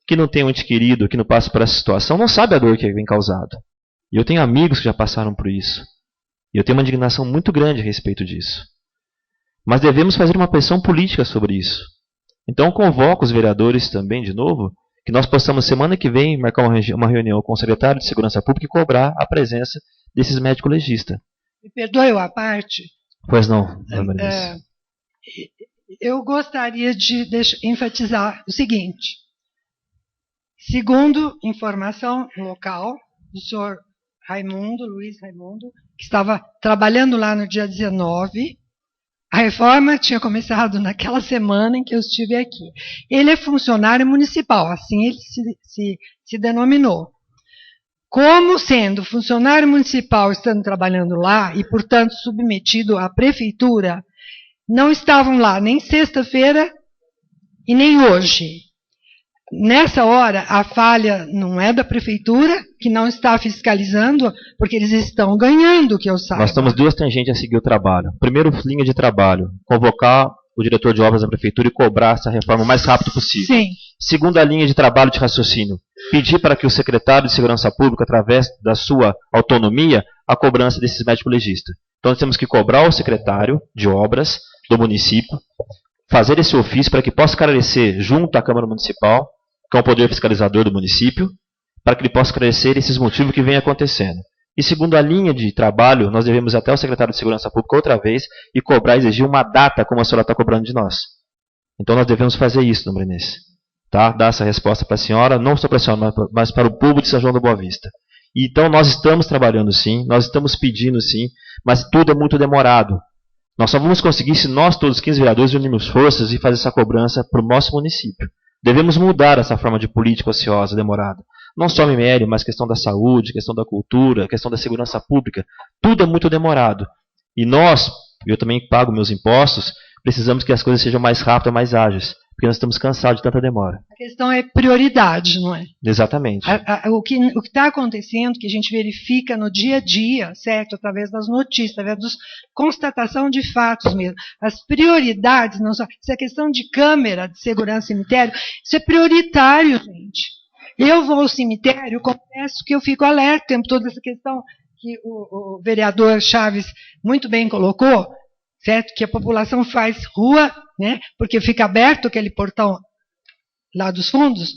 que não têm um ente querido, que não passam por essa situação, não sabem a dor que vem causada. E eu tenho amigos que já passaram por isso. E eu tenho uma indignação muito grande a respeito disso. Mas devemos fazer uma pressão política sobre isso. Então convoco os vereadores também, de novo, que nós possamos, semana que vem, marcar uma reunião com o secretário de Segurança Pública e cobrar a presença desses médicos legistas. Me perdoe a parte. Pois não, Maria. Eu gostaria de enfatizar o seguinte. Segundo informação local do senhor Luiz Raimundo, que estava trabalhando lá no dia 19, a reforma tinha começado naquela semana em que eu estive aqui. Ele é funcionário municipal, assim ele se denominou. Como sendo funcionário municipal, estando trabalhando lá, e portanto submetido à prefeitura, não estavam lá nem sexta-feira e nem hoje. Nessa hora, a falha não é da prefeitura, que não está fiscalizando, porque eles estão ganhando, que eu saiba. Nós temos duas tangentes a seguir o trabalho. Primeiro, linha de trabalho, convocar o diretor de obras da prefeitura e cobrar essa reforma o mais rápido possível. Sim. Segunda linha de trabalho de raciocínio, pedir para que o secretário de Segurança Pública, através da sua autonomia, a cobrança desses médicos legistas. Então, nós temos que cobrar o secretário de obras do município, fazer esse ofício para que possa esclarecer junto à Câmara Municipal, que é o poder fiscalizador do município, para que ele possa esclarecer esses motivos que vem acontecendo. E segundo a linha de trabalho, nós devemos ir até o secretário de Segurança Pública outra vez e cobrar, exigir uma data como a senhora está cobrando de nós. Então nós devemos fazer isso, dona Berenice. Tá? Dar essa resposta para a senhora, não só para a senhora, mas para o povo de São João da Boa Vista. Então nós estamos trabalhando sim, nós estamos pedindo sim, mas tudo é muito demorado. Nós só vamos conseguir se nós todos, 15 vereadores, unirmos forças e fazer essa cobrança para o nosso município. Devemos mudar essa forma de política ociosa, demorada. Não só ML, mas questão da saúde, questão da cultura, questão da segurança pública. Tudo é muito demorado. E nós, eu também pago meus impostos, precisamos que as coisas sejam mais rápidas, mais ágeis. Porque nós estamos cansados de tanta demora. A questão é prioridade, não é? Exatamente. O que está acontecendo, que a gente verifica no dia a dia, certo? Através das notícias, através da constatação de fatos mesmo. As prioridades, não só. Isso é questão de câmera de segurança no cemitério, isso é prioritário, gente. Eu vou ao cemitério, confesso que eu fico alerta o tempo todo essa questão que o vereador Chaves muito bem colocou, certo? Que a população faz rua, né? Porque fica aberto aquele portão lá dos fundos.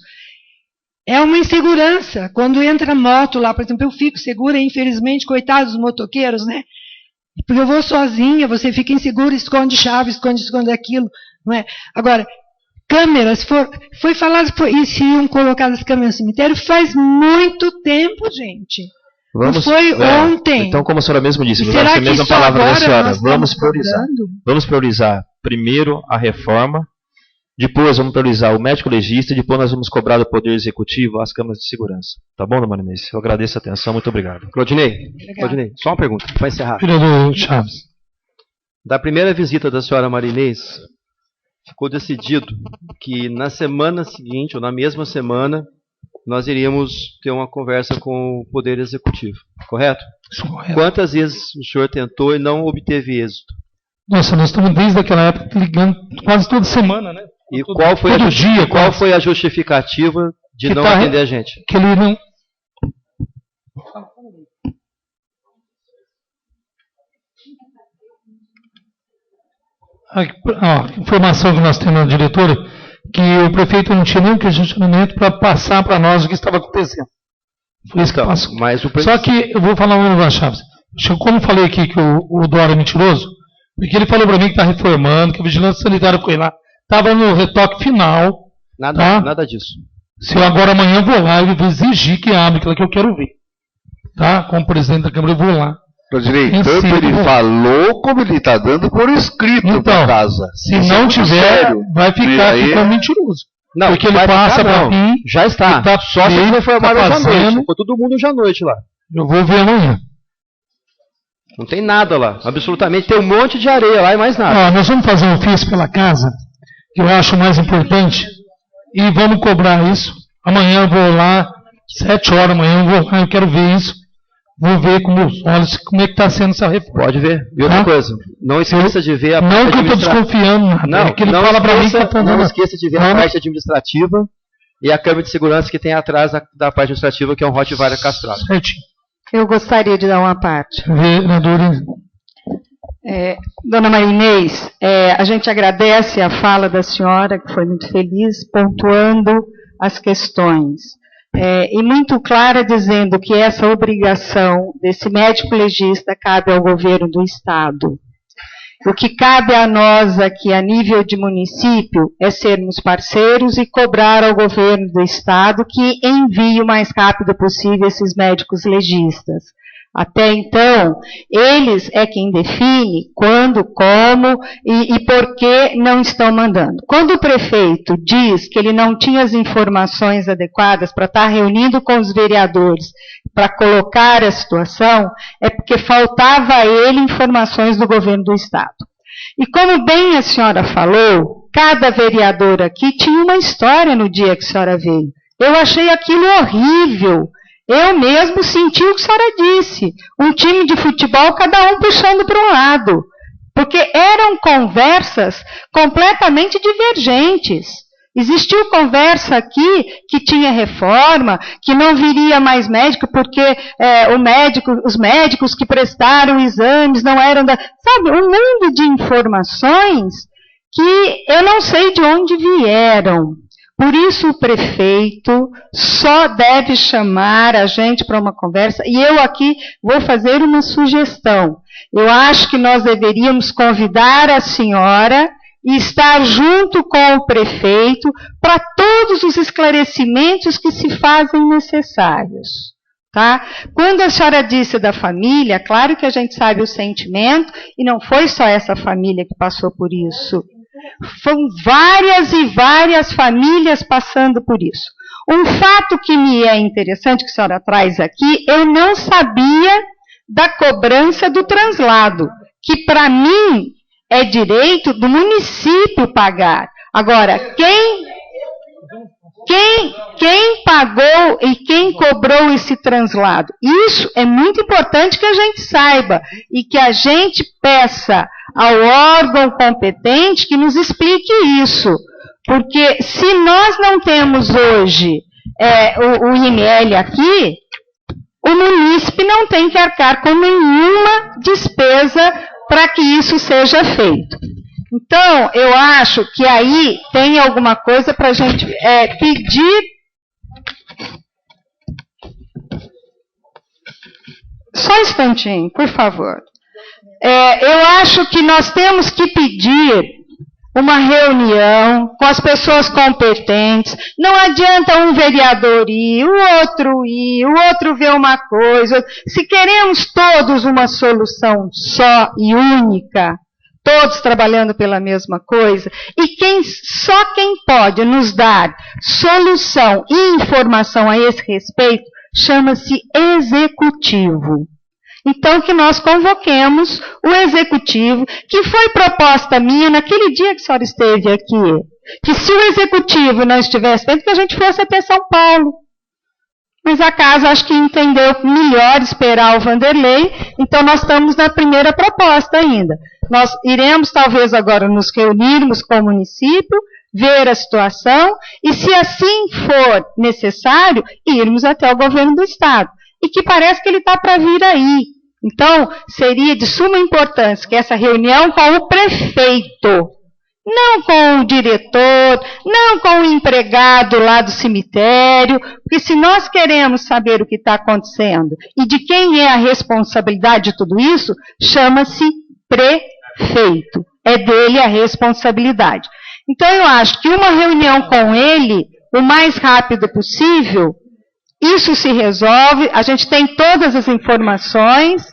É uma insegurança. Quando entra moto lá, por exemplo, eu fico segura, infelizmente, coitados dos motoqueiros, né? Porque eu vou sozinha, você fica inseguro, esconde chave, esconde aquilo, não é? Agora, câmeras, foi falado que se iam colocar as câmeras no cemitério faz muito tempo, gente. Não foi ontem. Então, como a senhora mesmo disse, a mesma palavra da senhora, vamos priorizar. Vamos priorizar primeiro a reforma, depois vamos priorizar o médico legista, e depois nós vamos cobrar do Poder Executivo as câmaras de segurança. Tá bom, dona Marinês? Eu agradeço a atenção, muito obrigado. Claudinei, só uma pergunta, para encerrar. Vereador Chaves. Da primeira visita da senhora Marinês, ficou decidido que na semana seguinte, ou na mesma semana, nós iríamos ter uma conversa com o Poder Executivo, correto? Correto. Quantas vezes o senhor tentou e não obteve êxito? Nossa, nós estamos desde aquela época ligando quase toda semana, né? E qual foi a justificativa de não atender a gente? Que ele não... A informação que nós temos na diretora, que o prefeito não tinha nenhum questionamento para passar para nós o que estava acontecendo. Foi isso que passou. Só que eu vou falar um negócio, Chaves. Como eu falei aqui que o Dória é mentiroso, porque ele falou para mim que está reformando, que a vigilância sanitária foi lá, estava no retoque final. Nada disso. Se eu agora amanhã vou lá e vou exigir que abra aquilo que eu quero ver. tá? Como presidente da Câmara, eu vou lá. Claudinei, tanto ele falou como ele está dando por escrito para casa. Se não tiver, vai ficar aqui como mentiroso. Não, porque ele passa para mim. Já está. Só se ele foi armado hoje à noite. Ficou todo mundo hoje à noite lá. Eu vou ver amanhã. Não tem nada lá. Absolutamente. Tem um monte de areia lá e mais nada. Nós vamos fazer um ofício pela casa, que eu acho mais importante, e vamos cobrar isso. Amanhã eu vou lá, 7 horas da manhã, eu quero ver isso. Vou ver com meus olhos como é que está sendo essa reforma. Pode ver. E outra coisa, não esqueça de ver a parte administrativa. Não que eu estou desconfiando nada. Não, é que ele fala para mim que está não esqueça de ver a parte administrativa e a câmera de segurança que tem atrás da parte administrativa, que é um Rottweiler castrado. Certinho. Eu gostaria de dar uma parte. Vereadora. Dona Maria Inês, a gente agradece a fala da senhora, que foi muito feliz, pontuando as questões. E muito clara, dizendo que essa obrigação desse médico legista cabe ao governo do Estado. O que cabe a nós aqui, a nível de município, é sermos parceiros e cobrar ao governo do Estado que envie o mais rápido possível esses médicos legistas. Até então, eles é quem define quando, como e por que não estão mandando. Quando o prefeito diz que ele não tinha as informações adequadas para estar reunindo com os vereadores para colocar a situação, é porque faltava a ele informações do governo do Estado. E como bem a senhora falou, cada vereador aqui tinha uma história no dia que a senhora veio. Eu achei aquilo horrível. Eu mesmo senti o que a senhora disse. Um time de futebol, cada um puxando para um lado. Porque eram conversas completamente divergentes. Existiu conversa aqui que tinha reforma, que não viria mais médico, porque os médicos que prestaram exames não eram da... Sabe, um mundo de informações que eu não sei de onde vieram. Por isso o prefeito só deve chamar a gente para uma conversa, e eu aqui vou fazer uma sugestão. Eu acho que nós deveríamos convidar a senhora e estar junto com o prefeito para todos os esclarecimentos que se fazem necessários. Tá? Quando a senhora disse da família, claro que a gente sabe o sentimento, e não foi só essa família que passou por isso. Foram várias e várias famílias passando por isso. Um fato que me é interessante, que a senhora traz aqui, eu não sabia da cobrança do translado, que para mim é direito do município pagar. Agora, quem pagou e quem cobrou esse translado? Isso é muito importante que a gente saiba e que a gente peça ao órgão competente que nos explique isso. Porque se nós não temos hoje o IML aqui, o munícipe não tem que arcar com nenhuma despesa para que isso seja feito. Então, eu acho que aí tem alguma coisa para a gente pedir. Só um instantinho, por favor. Eu acho que nós temos que pedir uma reunião com as pessoas competentes. Não adianta um vereador ir, o outro ver uma coisa. Se queremos todos uma solução só e única, todos trabalhando pela mesma coisa, e só quem pode nos dar solução e informação a esse respeito chama-se executivo. Então, que nós convoquemos o executivo, que foi proposta minha naquele dia que a senhora esteve aqui, que se o executivo não estivesse dentro, que a gente fosse até São Paulo. Mas a casa acho que entendeu melhor esperar o Vanderlei, então nós estamos na primeira proposta ainda. Nós iremos talvez agora nos reunirmos com o município, ver a situação, e se assim for necessário, irmos até o governo do Estado. E que parece que ele está para vir aí. Então, seria de suma importância que essa reunião com o prefeito, não com o diretor, não com o empregado lá do cemitério, porque se nós queremos saber o que está acontecendo e de quem é a responsabilidade de tudo isso, chama-se prefeito. É dele a responsabilidade. Então, eu acho que uma reunião com ele, o mais rápido possível, isso se resolve, a gente tem todas as informações,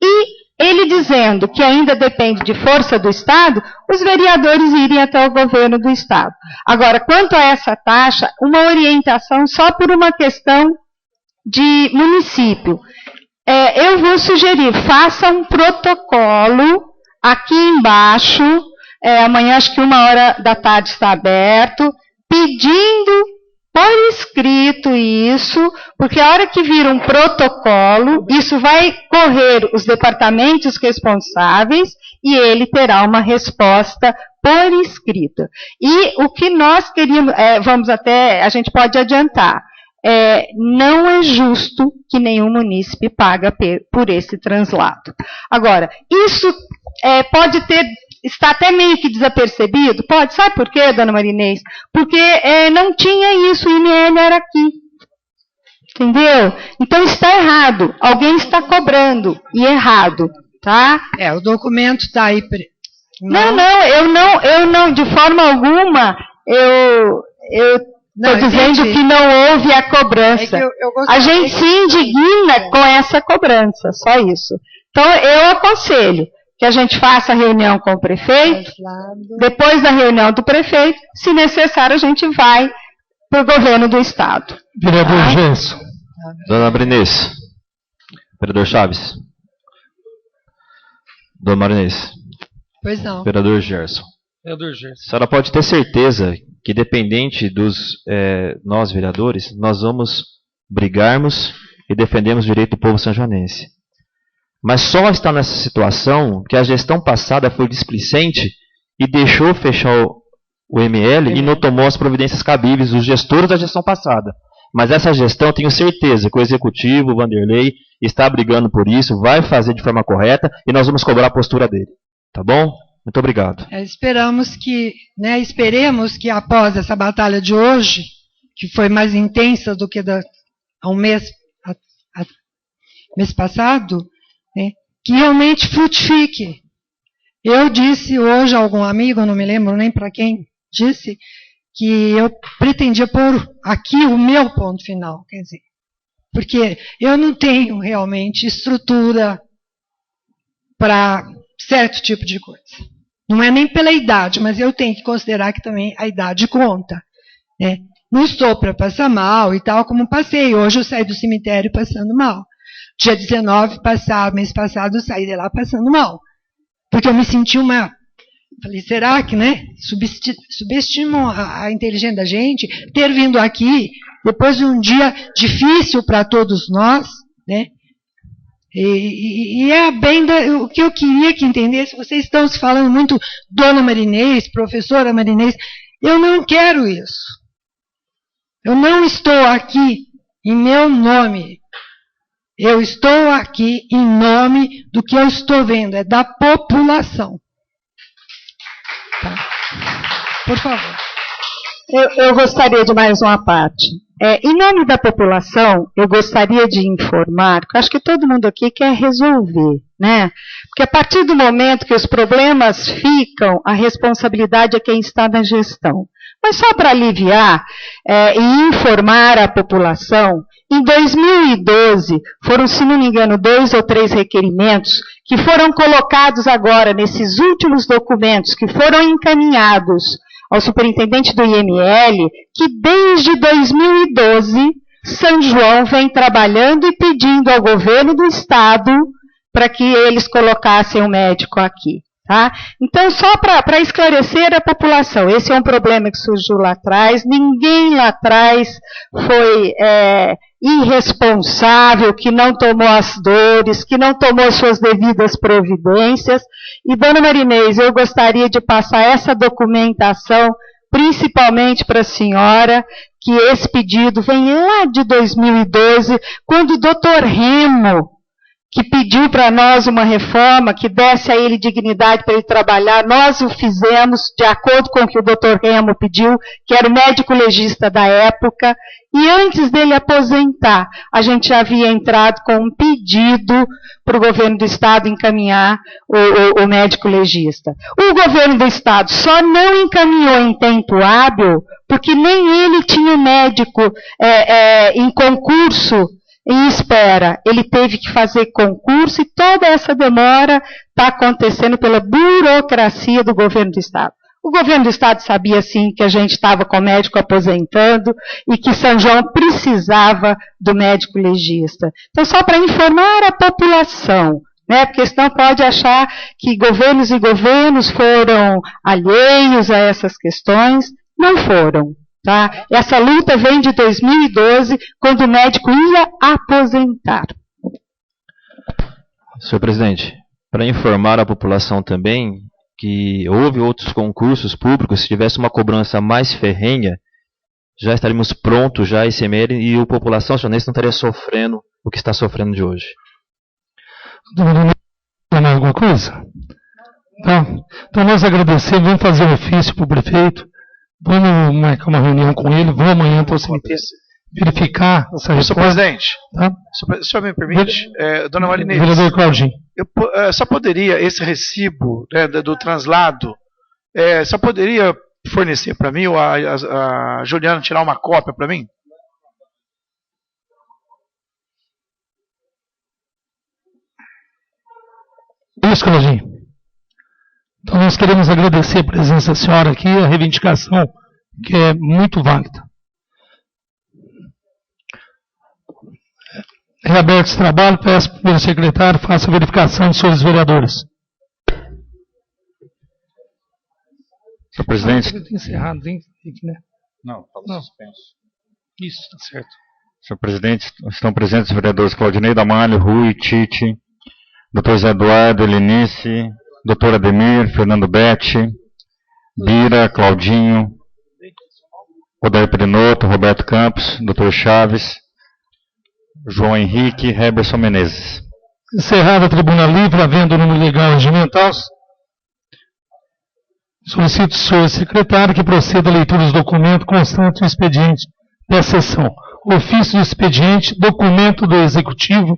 e ele dizendo que ainda depende de força do Estado, os vereadores irem até o governo do Estado. Agora, quanto a essa taxa, uma orientação só por uma questão de município. Eu vou sugerir, faça um protocolo aqui embaixo, amanhã acho que 13h está aberto, pedindo por escrito isso, porque a hora que vir um protocolo, isso vai correr os departamentos responsáveis e ele terá uma resposta por escrito. E o que nós queríamos, a gente pode adiantar, não é justo que nenhum munícipe paga por esse translado. Agora, isso pode está até meio que desapercebido? Pode. Sabe por quê, dona Marinês? Porque não tinha isso, o IML era aqui. Entendeu? Então está errado. Alguém está cobrando, e errado. Tá? O documento está aí. Eu não, de forma alguma, eu estou dizendo que não houve a cobrança. A gente se indigna com essa cobrança, só isso. Então, eu aconselho que a gente faça a reunião com o prefeito, depois da reunião do prefeito, se necessário, a gente vai para o governo do Estado. Vereador Gerson. Dona Marinês. Vereador Chaves. Dona Marinês. Pois não. Vereador Gerson. Vereador Gerson. A senhora pode ter certeza que, dependente dos nós, vereadores, nós vamos brigarmos e defendermos o direito do povo sanjoanense. Mas só está nessa situação que a gestão passada foi displicente e deixou fechar o ML e não tomou as providências cabíveis dos gestores da gestão passada. Mas essa gestão, tenho certeza que o Executivo, o Vanderlei, está brigando por isso, vai fazer de forma correta e nós vamos cobrar a postura dele. Tá bom? Muito obrigado. Esperemos que após essa batalha de hoje, que foi mais intensa do que há um mês passado, que realmente frutifique. Eu disse hoje a algum amigo, não me lembro nem para quem disse, que eu pretendia pôr aqui o meu ponto final, quer dizer, porque eu não tenho realmente estrutura para certo tipo de coisa. Não é nem pela idade, mas eu tenho que considerar que também a idade conta. Não estou para passar mal e tal, como passei. Hoje eu saí do cemitério passando mal. Dia 19, mês passado, eu saí de lá passando mal. Porque eu me senti Falei, será que, subestimam a inteligência da gente? Ter vindo aqui, depois de um dia difícil para todos nós, E o que eu queria que entendesse, vocês estão se falando muito, dona Marinês, professora Marinês, eu não quero isso. Eu não estou aqui em meu nome. Eu estou aqui em nome do que eu estou vendo, é da população. Tá. Por favor. Eu gostaria de mais uma parte. Em nome da população, eu gostaria de informar, que eu acho que todo mundo aqui quer resolver, Porque a partir do momento que os problemas ficam, a responsabilidade é quem está na gestão. Mas só para aliviar e informar a população, em 2012, foram, se não me engano, 2 ou 3 requerimentos que foram colocados agora nesses últimos documentos que foram encaminhados ao superintendente do IML, que desde 2012, São João vem trabalhando e pedindo ao governo do Estado para que eles colocassem um médico aqui. Tá? Então, só para esclarecer a população, esse é um problema que surgiu lá atrás, ninguém lá atrás foi irresponsável, que não tomou as dores, que não tomou suas devidas providências. E, dona Marinês, eu gostaria de passar essa documentação, principalmente para a senhora, que esse pedido vem lá de 2012, quando o doutor Remo que pediu para nós uma reforma que desse a ele dignidade para ele trabalhar. Nós o fizemos de acordo com o que o Dr. Remo pediu, que era o médico legista da época, e antes dele aposentar, a gente havia entrado com um pedido para o governo do Estado encaminhar o médico legista. O governo do Estado só não encaminhou em tempo hábil, porque nem ele tinha médico em concurso em espera. Ele teve que fazer concurso e toda essa demora está acontecendo pela burocracia do governo do Estado. O governo do Estado sabia, sim, que a gente estava com o médico aposentando e que São João precisava do médico legista. Então, só para informar a população, né, porque senão pode achar que governos e governos foram alheios a essas questões. Não foram. Tá? Essa luta vem de 2012, quando o médico ia aposentar. Senhor presidente, para informar a população também que houve outros concursos públicos, se tivesse uma cobrança mais ferrenha, já estaríamos prontos já a ICML e a população sionense não estaria sofrendo o que está sofrendo de hoje. Alguma coisa? Não. Então nós agradecemos, vamos fazer um ofício para o prefeito, vamos marcar uma reunião com ele, vamos amanhã então se verificar essa resposta. Senhor presidente, tá? O senhor me permite, dona Marinês, vereador Claudinho, só poderia esse recibo, né, do translado, só poderia fornecer para mim, ou a Juliana tirar uma cópia para mim? Isso, Claudinho. Então nós queremos agradecer a presença da senhora aqui, a reivindicação que é muito válida. Reaberto esse trabalho, peço para o primeiro secretário, faça a verificação dos senhores vereadores. Senhor presidente. Tem encerrado, tem né? Não, estava suspenso. Isso, está certo. Senhor presidente, estão presentes os vereadores Claudinei Damalho, Rui, Tite, Dr. Zé Eduardo, Helenice, Dr. Ademir, Fernando Betti, Bira, Claudinho, Odair Perinoto, Roberto Campos, Dr. Chaves, João Henrique, Heberson Menezes. Encerrada a tribuna livre, havendo número legal regimental, solicito ao senhor secretário que proceda à leitura dos documentos constantes do expediente dessa sessão. Ofício do expediente, documento do Executivo.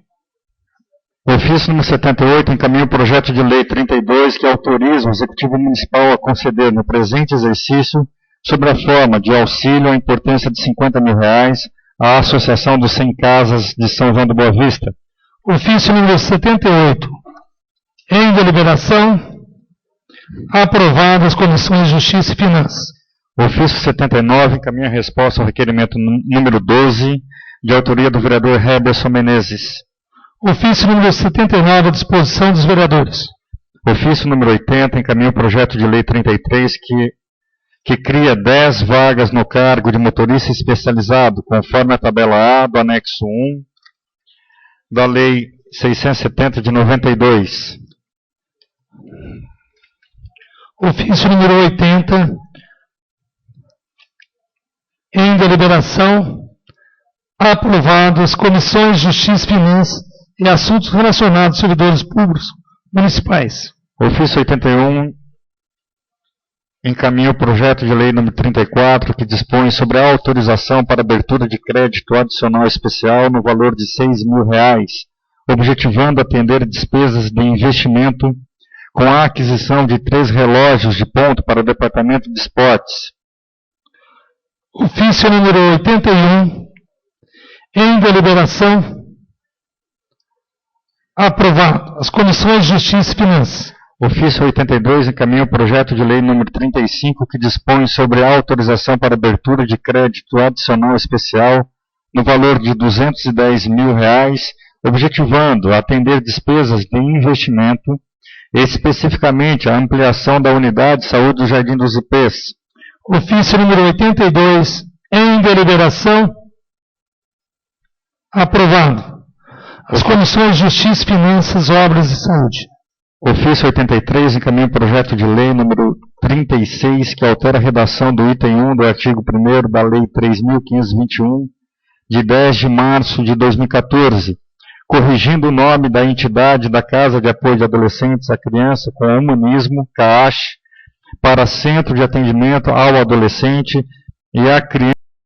Ofício número 78 encaminha o projeto de lei 32 que autoriza o Executivo Municipal a conceder no presente exercício, sob a forma de auxílio, a importância de R$50 mil à Associação dos 100 Casas de São João do Boa Vista. Ofício número 78, em deliberação, aprovado as comissões de Justiça e Finanças. Ofício 79 encaminha a resposta ao requerimento número 12, de autoria do vereador Heberson Menezes. Ofício número 79, à disposição dos vereadores. Ofício número 80 encaminha o projeto de lei 33 que cria 10 vagas no cargo de motorista especializado, conforme a tabela A do anexo 1 da Lei 670 de 92. Ofício número 80, em deliberação, aprovado as comissões de Justiça e Finanças e assuntos relacionados aos servidores públicos municipais. Ofício 81 encaminha o projeto de lei número 34, que dispõe sobre a autorização para abertura de crédito adicional especial no valor de R$6 mil, objetivando atender despesas de investimento com a aquisição de 3 relógios de ponto para o Departamento de Esportes. Ofício número 81, em deliberação, aprovado. As comissões de Justiça e Finanças. Ofício 82 encaminha o projeto de lei número 35, que dispõe sobre a autorização para abertura de crédito adicional especial no valor de R$210 mil, objetivando atender despesas de investimento, especificamente a ampliação da unidade de saúde do Jardim dos Ipês. Ofício número 82, em deliberação, aprovado. As comissões de Justiça, Finanças, Obras e Saúde. Ofício 83 encaminha o projeto de lei número 36, que altera a redação do item 1 do artigo 1º da Lei 3.521, de 10 de março de 2014, corrigindo o nome da entidade da Casa de Apoio de Adolescentes à Criança com Humanismo, CAACH, para Centro de Atendimento ao Adolescente e à Criança